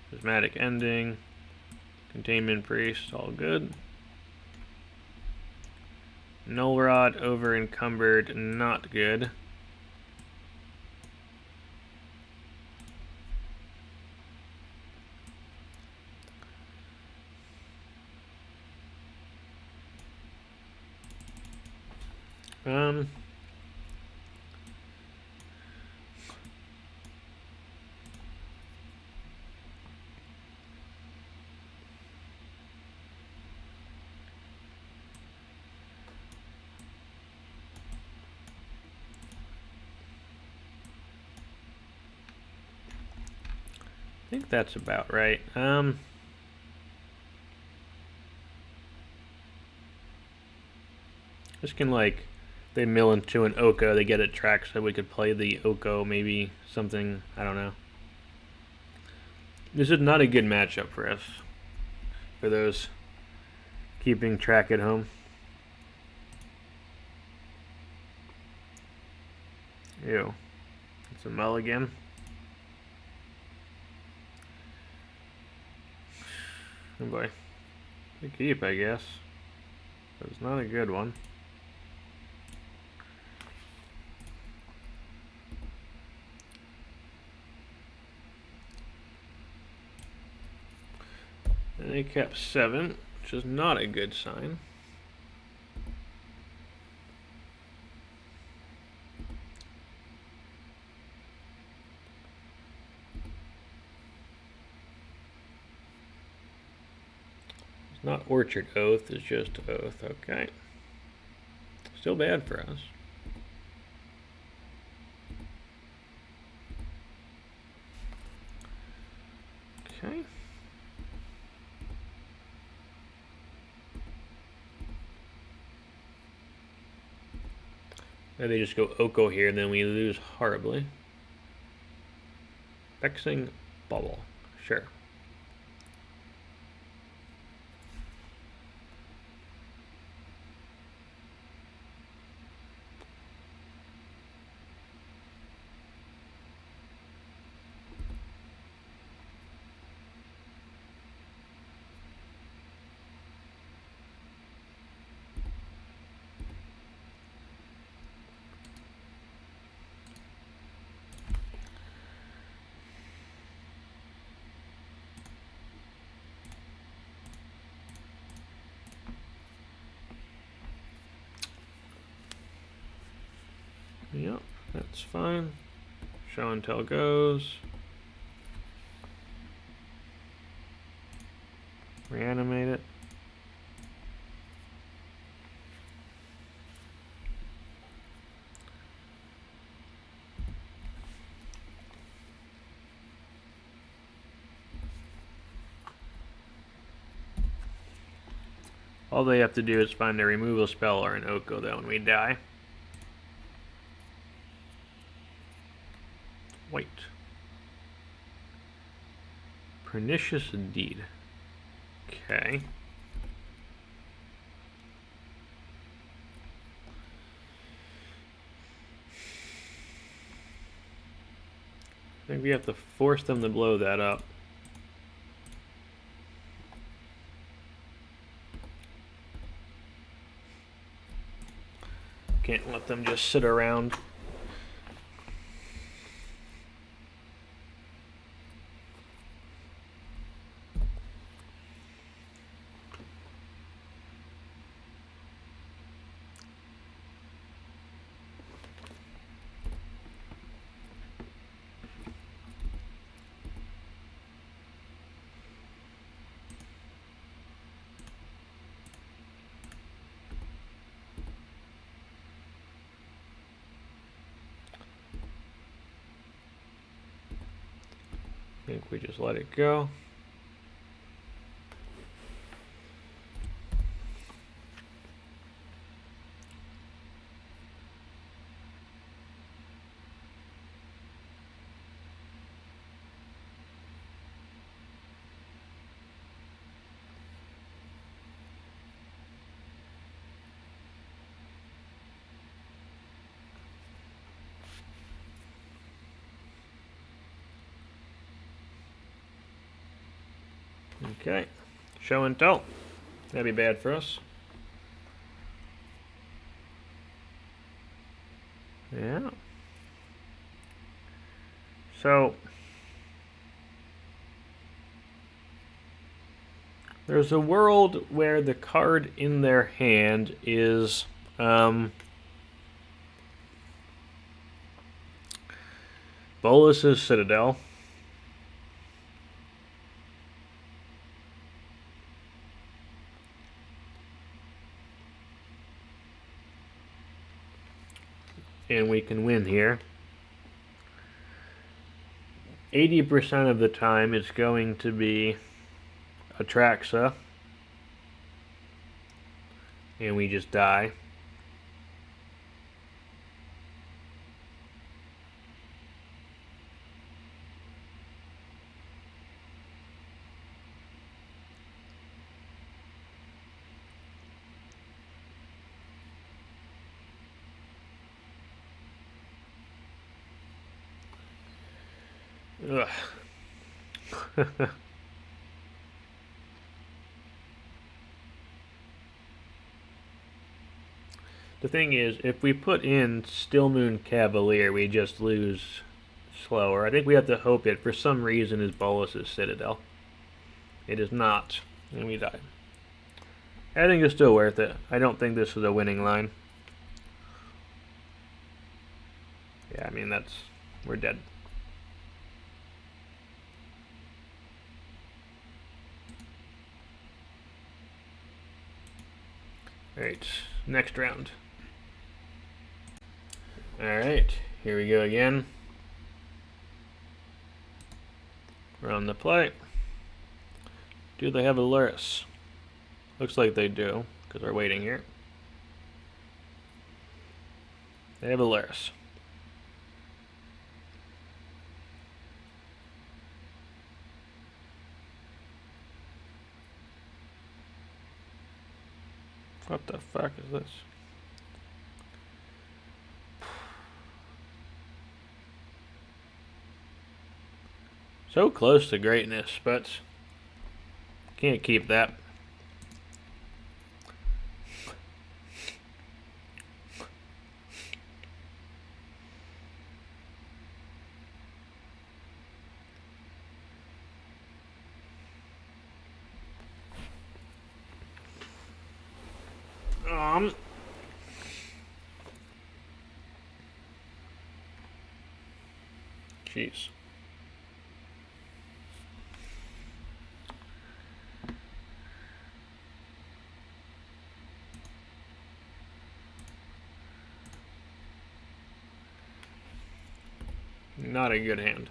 Prismatic Ending, Containment Priest, all good. Null Rod, Overencumbered, not good. I think that's about right. This can, like, they mill into an Oko, they get it tracked, so we could play the Oko, maybe something, I don't know. This is not a good matchup for us, for those keeping track at home. Ew. It's a mulligan. Oh boy. Good keep, I guess. But it's not a good one. And they kept 7, which is not a good sign. It's not Orchard Oath, it's just Oath, okay. Still bad for us. Okay. Maybe they just go Oko here and then we lose horribly. Vexing Bauble, sure. Yep, that's fine. Show and tell goes. Reanimate it. All they have to do is find a removal spell or an Oko though when we die. White. Pernicious Deed. Okay. I think we have to force them to blow that up. Can't let them just sit around. I think we just let it go. Okay. Show and tell. That'd be bad for us. Yeah. So there's a world where the card in their hand is Bolas's Citadel. And we can win here. 80% of the time it's going to be Atraxa. And we just die. Ugh. The thing is, if we put in Stillmoon Cavalier, we just lose slower. I think we have to hope it, for some reason, is Bolas's Citadel. It is not, and we die. I think it's still worth it. I don't think this is a winning line. Yeah, I mean, we're dead. Alright, next round. Alright, here we go again. We're on the play. Do they have a Lurrus? Looks like they do, because we're waiting here. They have a Lurrus. What the fuck is this? So close to greatness, but can't keep that. Jeez. Not a good hand.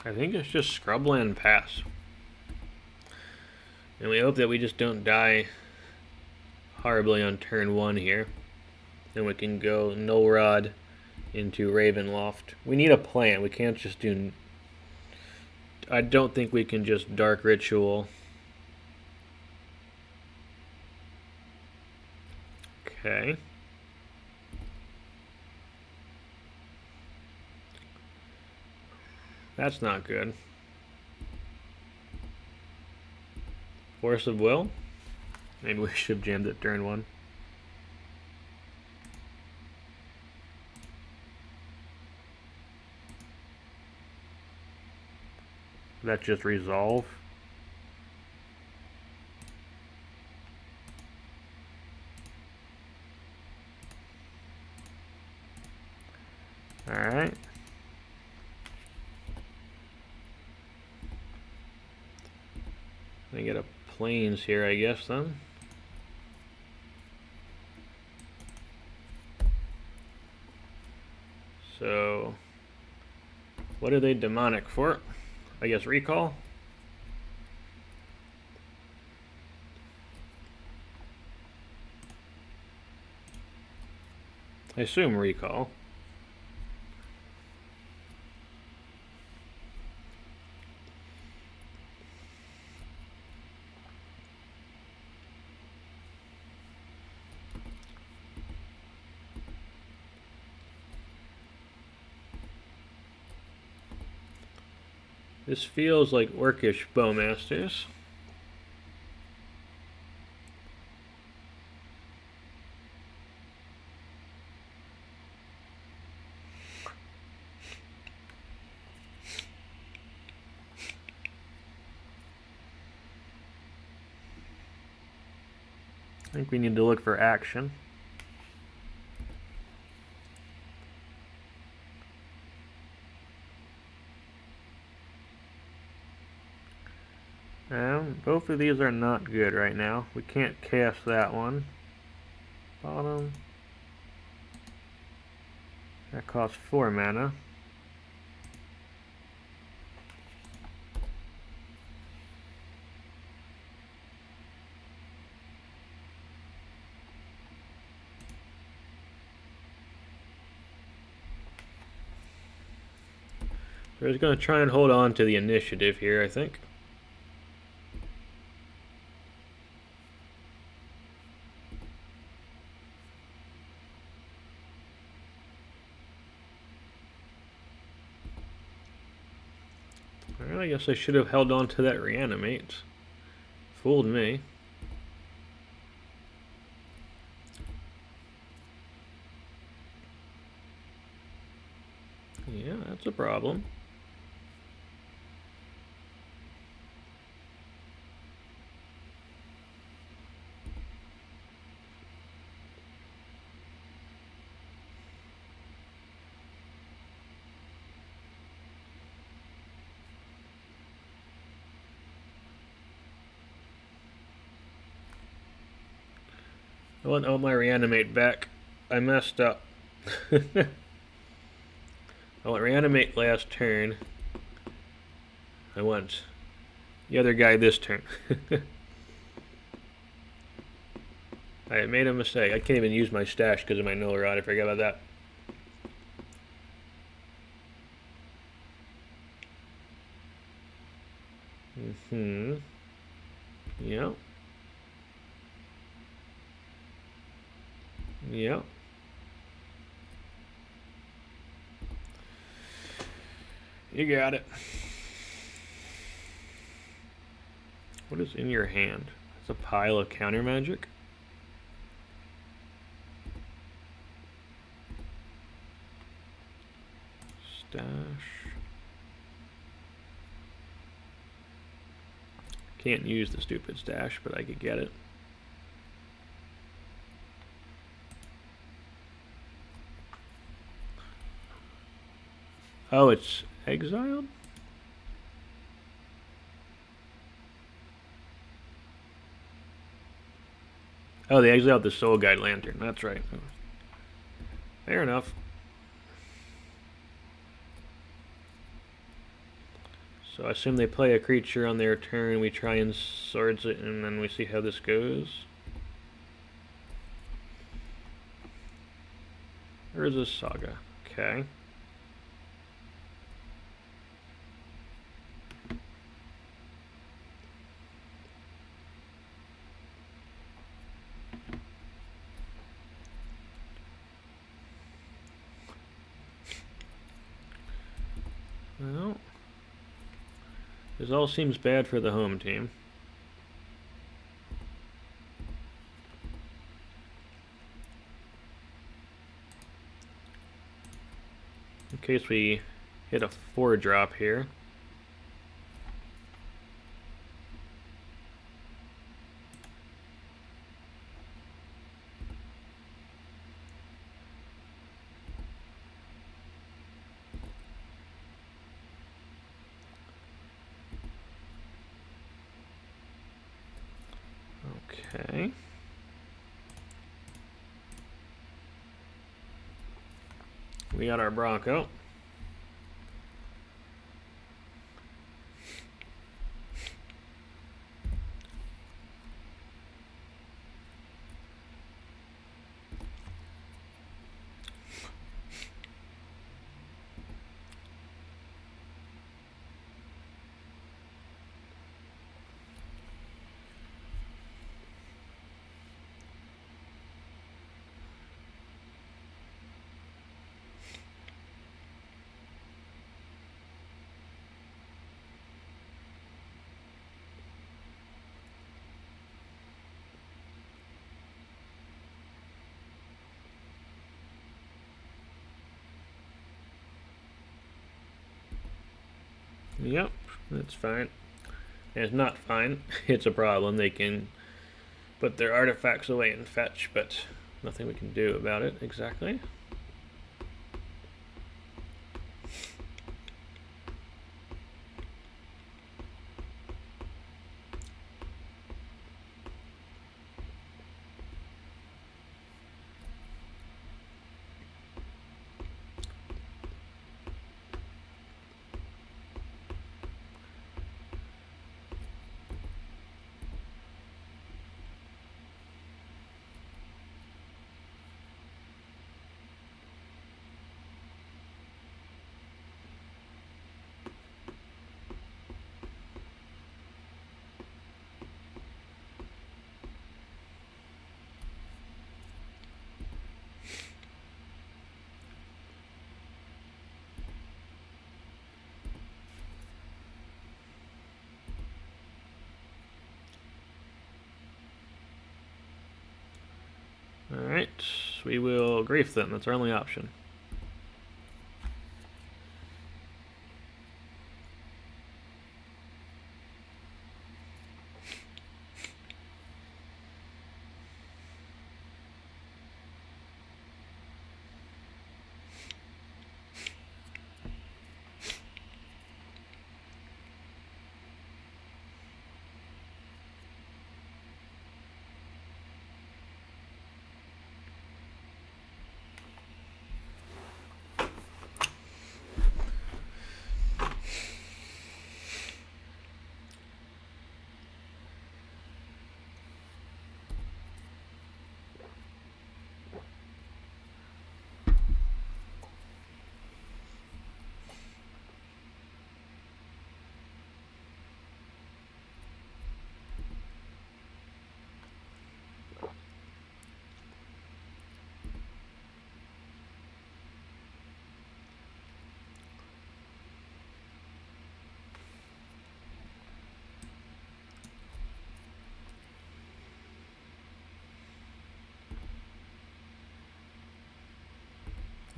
I think it's just Scrubland pass. And we hope that we just don't die horribly on turn 1 here. Then we can go Null Rod into Ravenloft. We need a plan. We can't just do... I don't think we can just Dark Ritual. Okay. That's not good. Force of Will? Maybe we should have jammed it turn 1. That just resolve. Alright. I get a plains here, I guess, then. So, what are they demonic for? I guess recall? I assume recall. This feels like Orcish Bowmasters. I think we need to look for action. Both of these are not good right now. We can't cast that one. Bottom. That costs 4 mana. We're just going to try and hold on to the initiative here, I think. Alright, I guess I should have held on to that Reanimate. Fooled me. Yeah, that's a problem. I want my Reanimate back. I messed up. I want Reanimate last turn. I want the other guy this turn. I made a mistake. I can't even use my stash because of my Null Rod. I forgot about that. Yep. Yep. You got it. What is in your hand? It's a pile of counter magic. Stash. Can't use the stupid stash, but I could get it. Oh, it's exiled? Oh, they exiled the Soul Guide Lantern. That's right. Fair enough. So I assume they play a creature on their turn, we try and swords it, and then we see how this goes. Or is this Saga? Okay. Well, this all seems bad for the home team. In case we hit a 4-drop here. Okay. We got our Bronco. Yep, that's fine. And it's not fine. It's a problem. They can put their artifacts away and fetch, but nothing we can do about it exactly. Alright, we will grief them. That's our only option.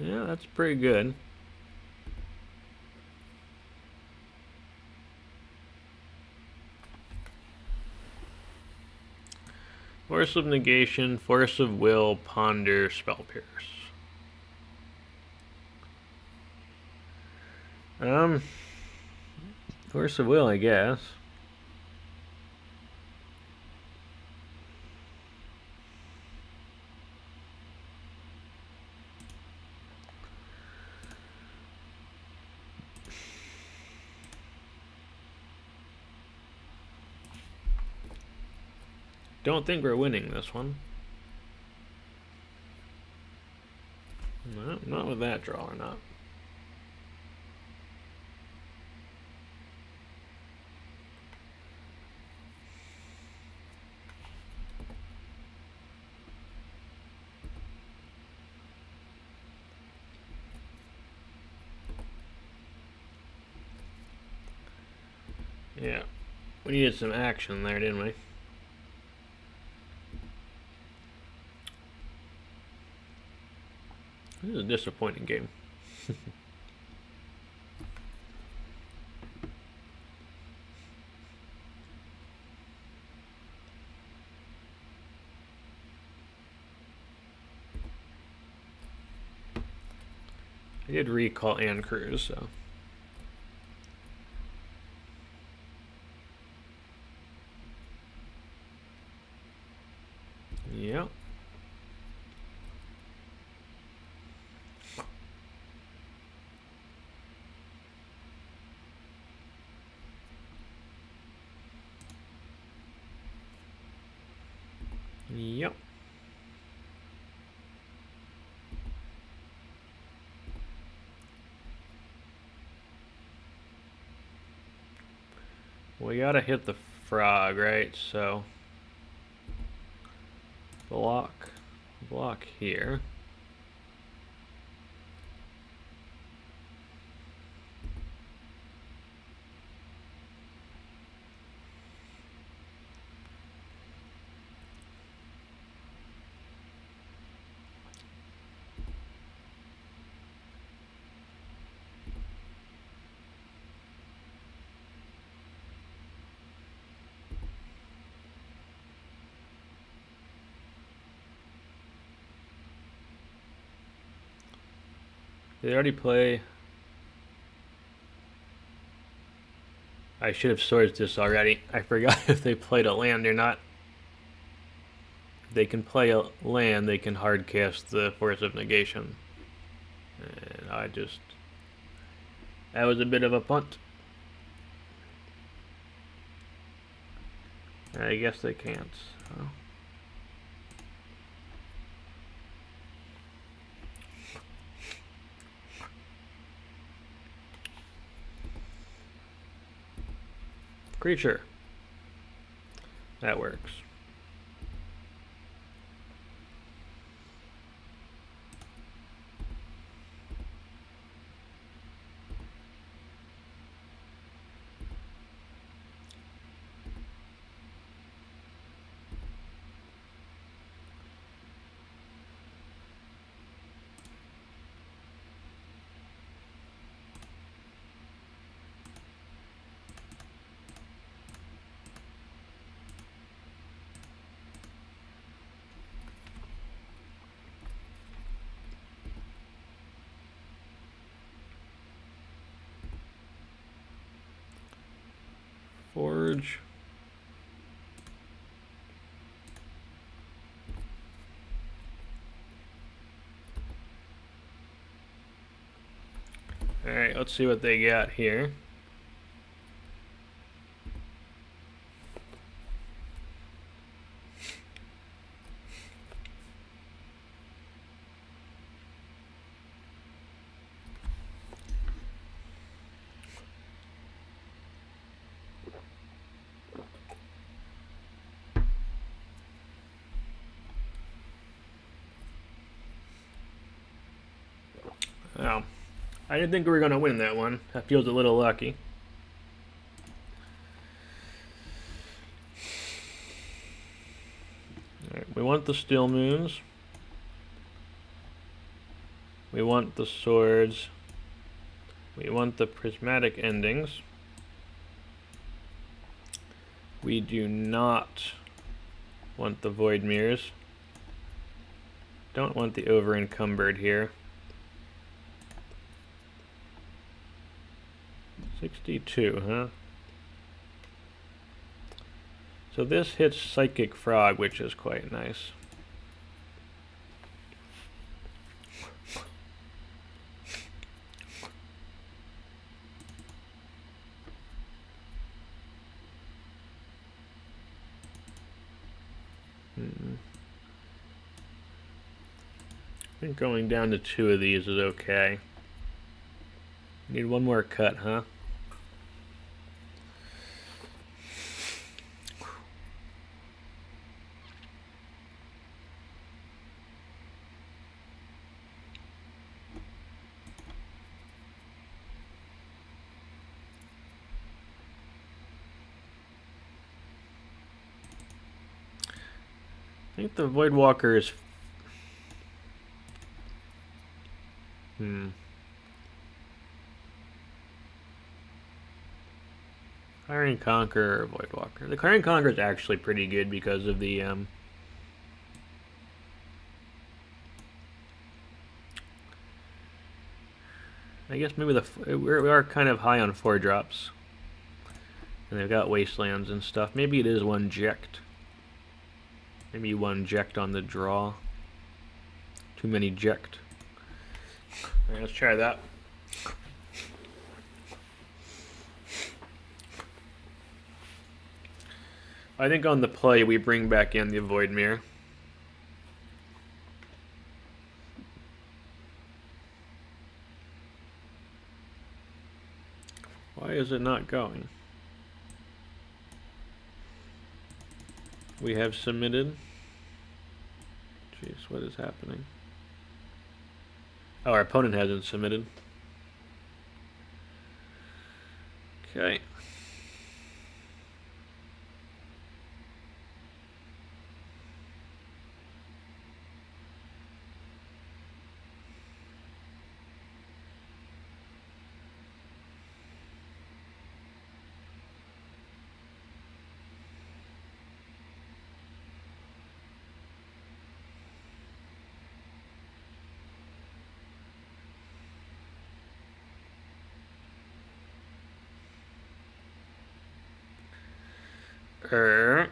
Yeah, that's pretty good. Force of Negation, Force of Will, Ponder, Spell Pierce. Force of Will, I guess. Don't think we're winning this one. No, not with that draw or not. Yeah, we needed some action there, didn't we? This is a disappointing game. I did recall and cruise, so. Yep. Yep. We gotta hit the frog, right? So block here. Did they already play? I should have swords this already. I forgot if they played a land or not. If they can play a land, they can hard cast the Force of Negation. And I just... That was a bit of a punt. I guess they can't. So. Creature. That works. Forge. Alright, let's see what they got here. Oh, I didn't think we were going to win that one. That feels a little lucky. Alright, we want the Stillmoons. We want the swords. We want the prismatic endings. We do not want the void mirrors. Don't want the overencumbered here. 62, huh? So this hits Psychic Frog, which is quite nice. I think going down to 2 of these is okay. Need one more cut, huh? I think the Voidwalker is... Clarion Conqueror or Voidwalker. The Clarion Conqueror is actually pretty good because of the... I guess maybe we are kind of high on 4-drops. And they've got Wastelands and stuff. Maybe it is one Jecht. Maybe one Jecht on the draw. Too many Jecht. Alright, let's try that. I think on the play we bring back in the Void Mirror. Why is it not going? We have submitted. Jeez, what is happening? Oh, our opponent hasn't submitted. Okay. Er.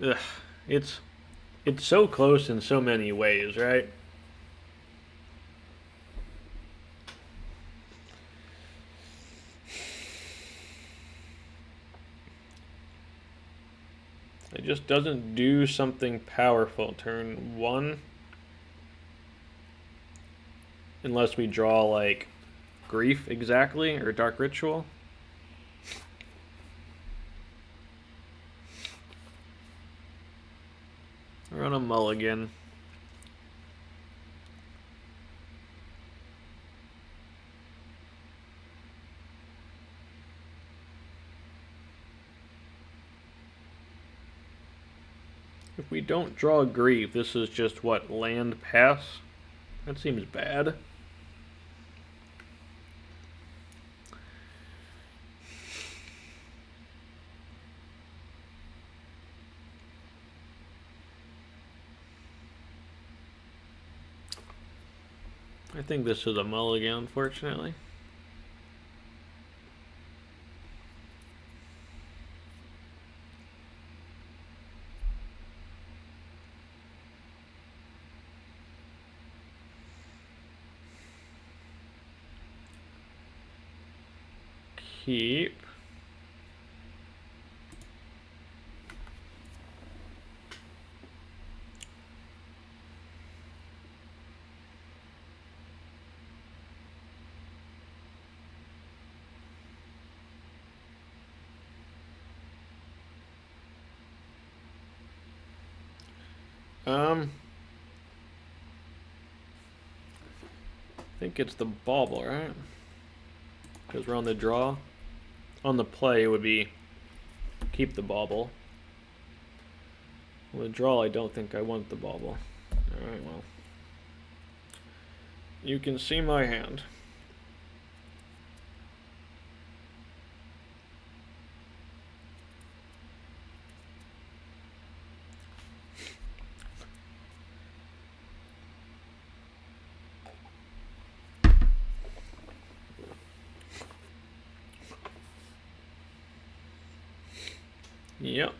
Ugh, it's so close in so many ways, right? It just doesn't do something powerful turn 1 unless we draw like Grief exactly or Dark Ritual. We're on a mulligan. If we don't draw Grief, this is just what, land pass? That seems bad. I think this is a mulligan, unfortunately. Keep. I think it's the bauble, right? Because we're on the draw. On the play, it would be keep the bauble. On the draw, I don't think I want the bauble. Alright, well. You can see my hand. Yep.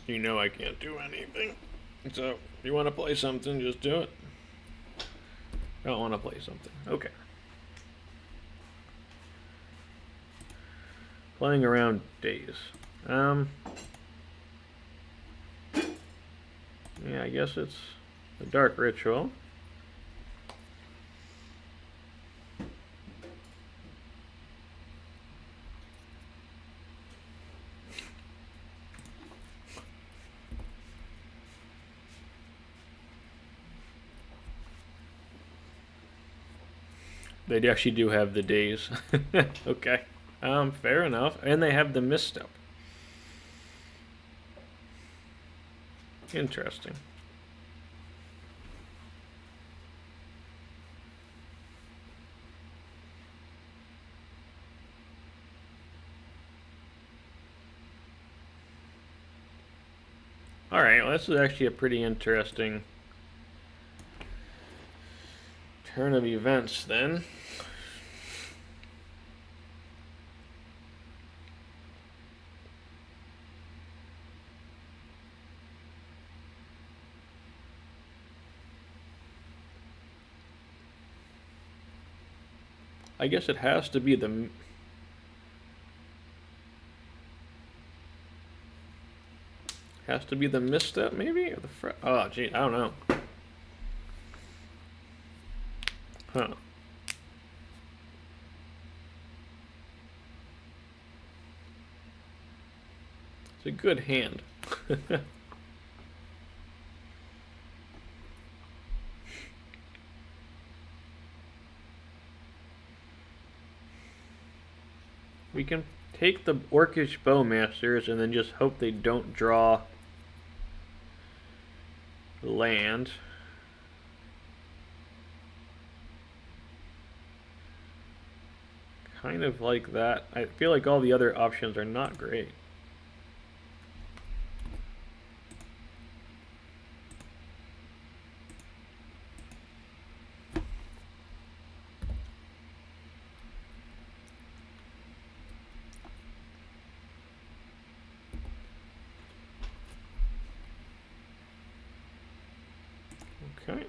You know I can't do anything. So, if you want to play something, just do it. I don't want to play something. Okay. Playing around days. Yeah, I guess it's a Dark Ritual. They actually do have the days. Okay. Fair enough. And they have the misstep. Interesting. Alright, well, this is actually a pretty interesting turn of events then. I guess it has to be the... Has to be the misstep, maybe? Or the oh, gee, I don't know. Huh. It's a good hand. We can take the Orcish Bowmasters and then just hope they don't draw land. Kind of like that. I feel like all the other options are not great. Okay.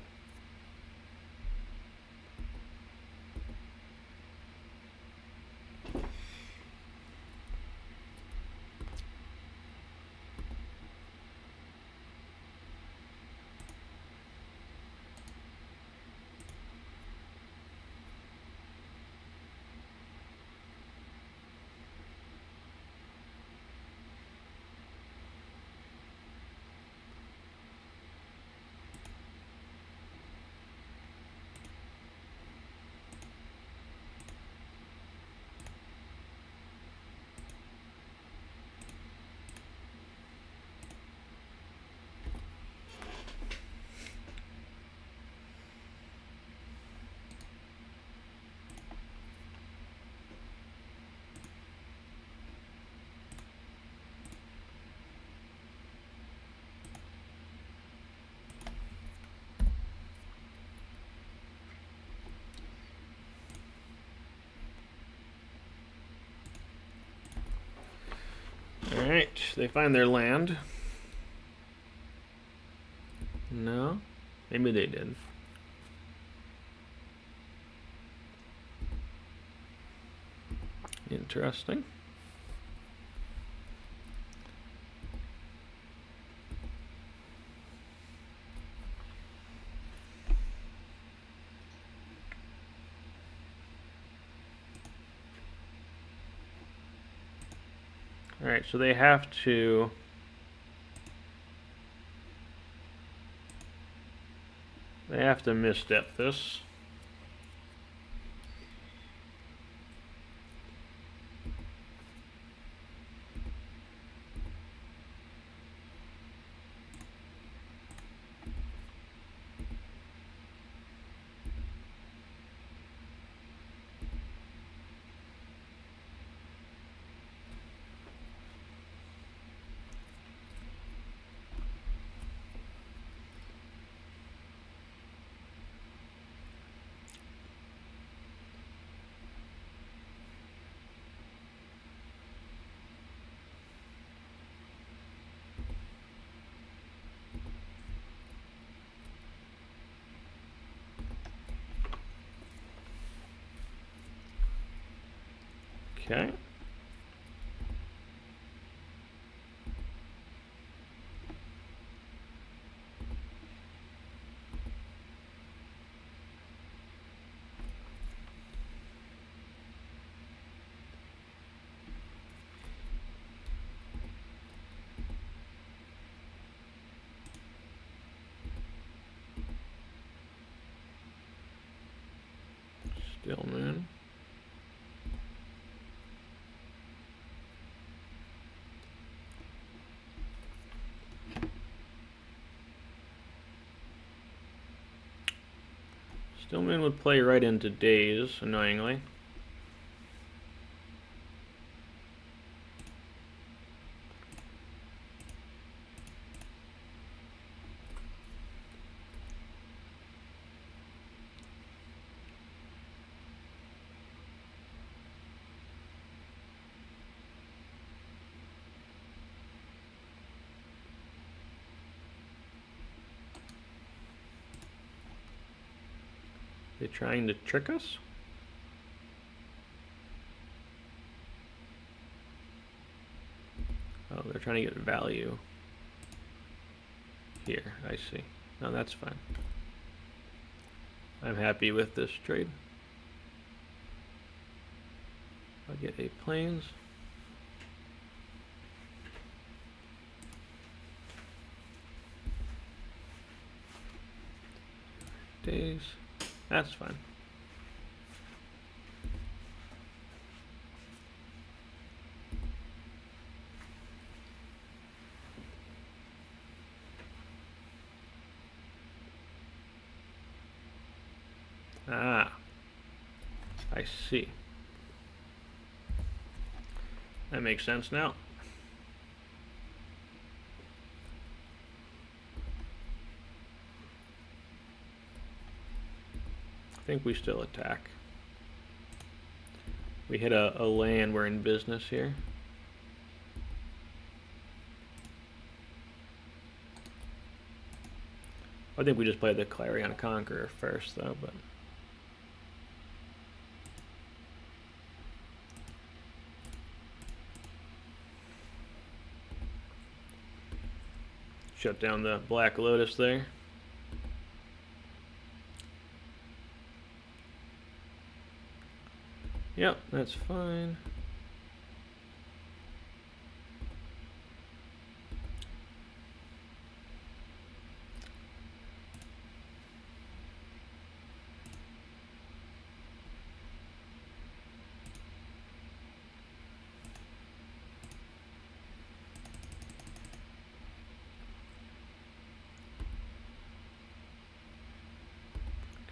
Alright, they find their land. No? Maybe they did. Interesting. Alright, so they have to misstep this. Okay. Stillmoon. Stillmoon would play right into Daze, annoyingly. They trying to trick us? Oh, they're trying to get value. Here, I see. No, that's fine. I'm happy with this trade. I'll get 8 planes. Days. That's fine. Ah, I see. That makes sense now. I think we still attack. We hit a land, we're in business here. I think we just played the Clarion Conqueror first though, but shut down the Black Lotus there. Yep, that's fine.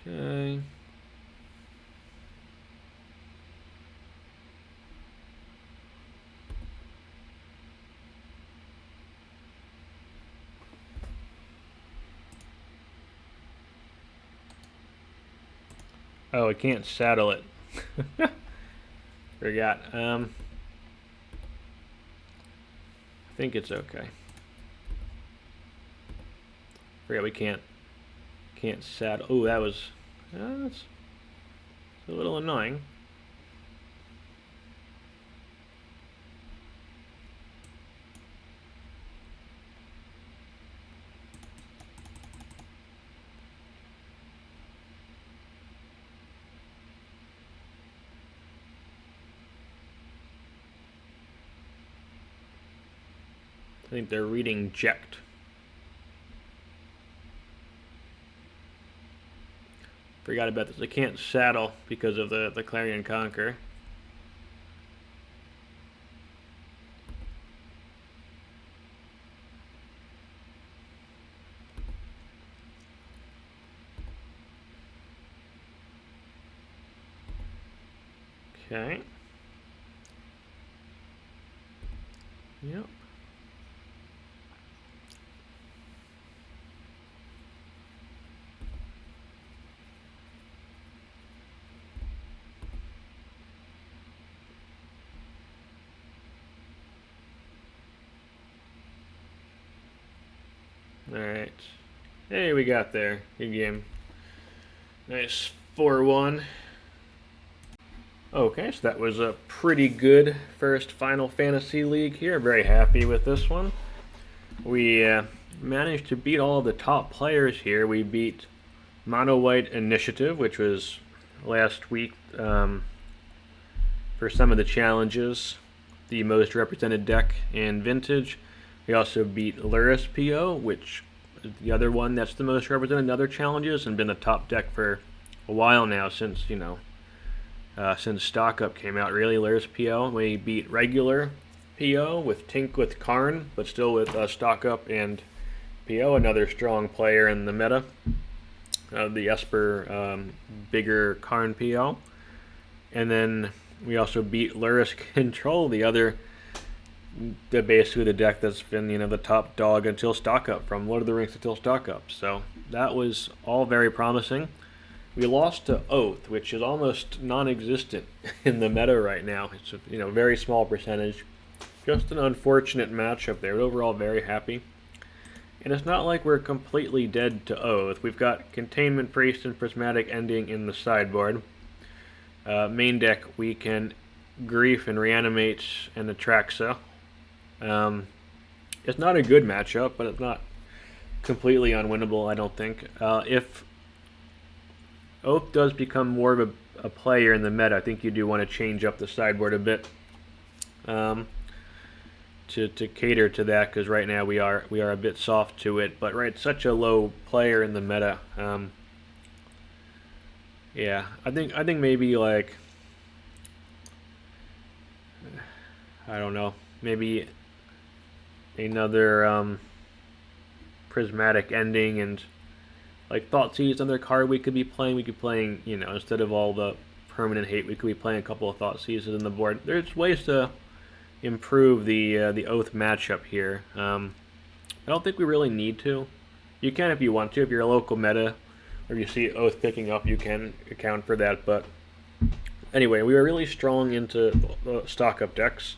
Okay. Oh, I can't saddle it. Forgot. I think it's okay. Forgot we can't saddle. Oh, that was that's a little annoying. I think they're reading Jecht. Forgot about this. I can't saddle because of the Clarion Conqueror. Okay. Yep. Alright. Hey, we got there. Good game. Nice 4-1. Okay, so that was a pretty good first Final Fantasy League here. Very happy with this one. We managed to beat all of the top players here. We beat Mono White Initiative, which was last week for some of the challenges, the most represented deck in Vintage. We also beat Lurrus PO, which is the other one that's the most represented in other challenges and been the top deck for a while now since, since Stock Up came out, really. Lurrus PO. We beat regular PO with Tink with Karn, but still with Stock Up and PO, another strong player in the meta. The Esper bigger Karn PO. And then we also beat Lurrus Control, basically the deck that's been, the top dog until Stock Up, from Lord of the Rings until Stock Up. So that was all very promising. We lost to Oath, which is almost non-existent in the meta right now. It's a very small percentage. Just an unfortunate matchup there. But overall, very happy. And it's not like we're completely dead to Oath. We've got Containment Priest and Prismatic Ending in the sideboard. Main deck, we can Grief and Reanimate and Atraxa. It's not a good matchup, but it's not completely unwinnable, I don't think. If Oath does become more of a player in the meta, I think you do want to change up the sideboard a bit to cater to that, because right now we are a bit soft to it. But right, such a low player in the meta. Yeah, I think maybe like, I don't know, maybe another Prismatic Ending and like Thoughtseize on their card we could be playing. We could be playing, you know, instead of all the permanent hate, we could be playing a couple of Thoughtseizes in the board. There's ways to improve the Oath matchup here. I don't think we really need to. You can if you want to. If you're a local meta, or you see Oath picking up, you can account for that. But anyway, we were really strong into stock-up decks.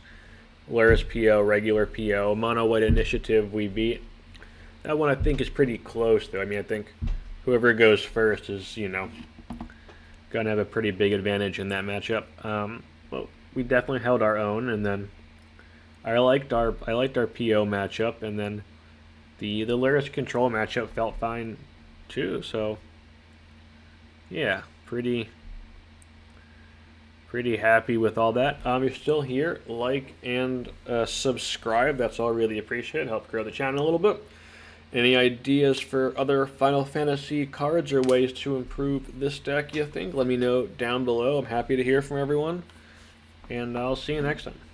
Lurrus PO, regular PO, Mono White Initiative we beat. That one I think is pretty close, though. I mean, I think whoever goes first is, you know, gonna have a pretty big advantage in that matchup. But we definitely held our own, and then I liked our PO matchup, and then the Lurrus Control matchup felt fine too. So yeah, pretty happy with all that. If you're still here, like and subscribe. That's all really appreciated. Help grow the channel a little bit. Any ideas for other Final Fantasy cards or ways to improve this deck, you think? Let me know down below. I'm happy to hear from everyone. And I'll see you next time.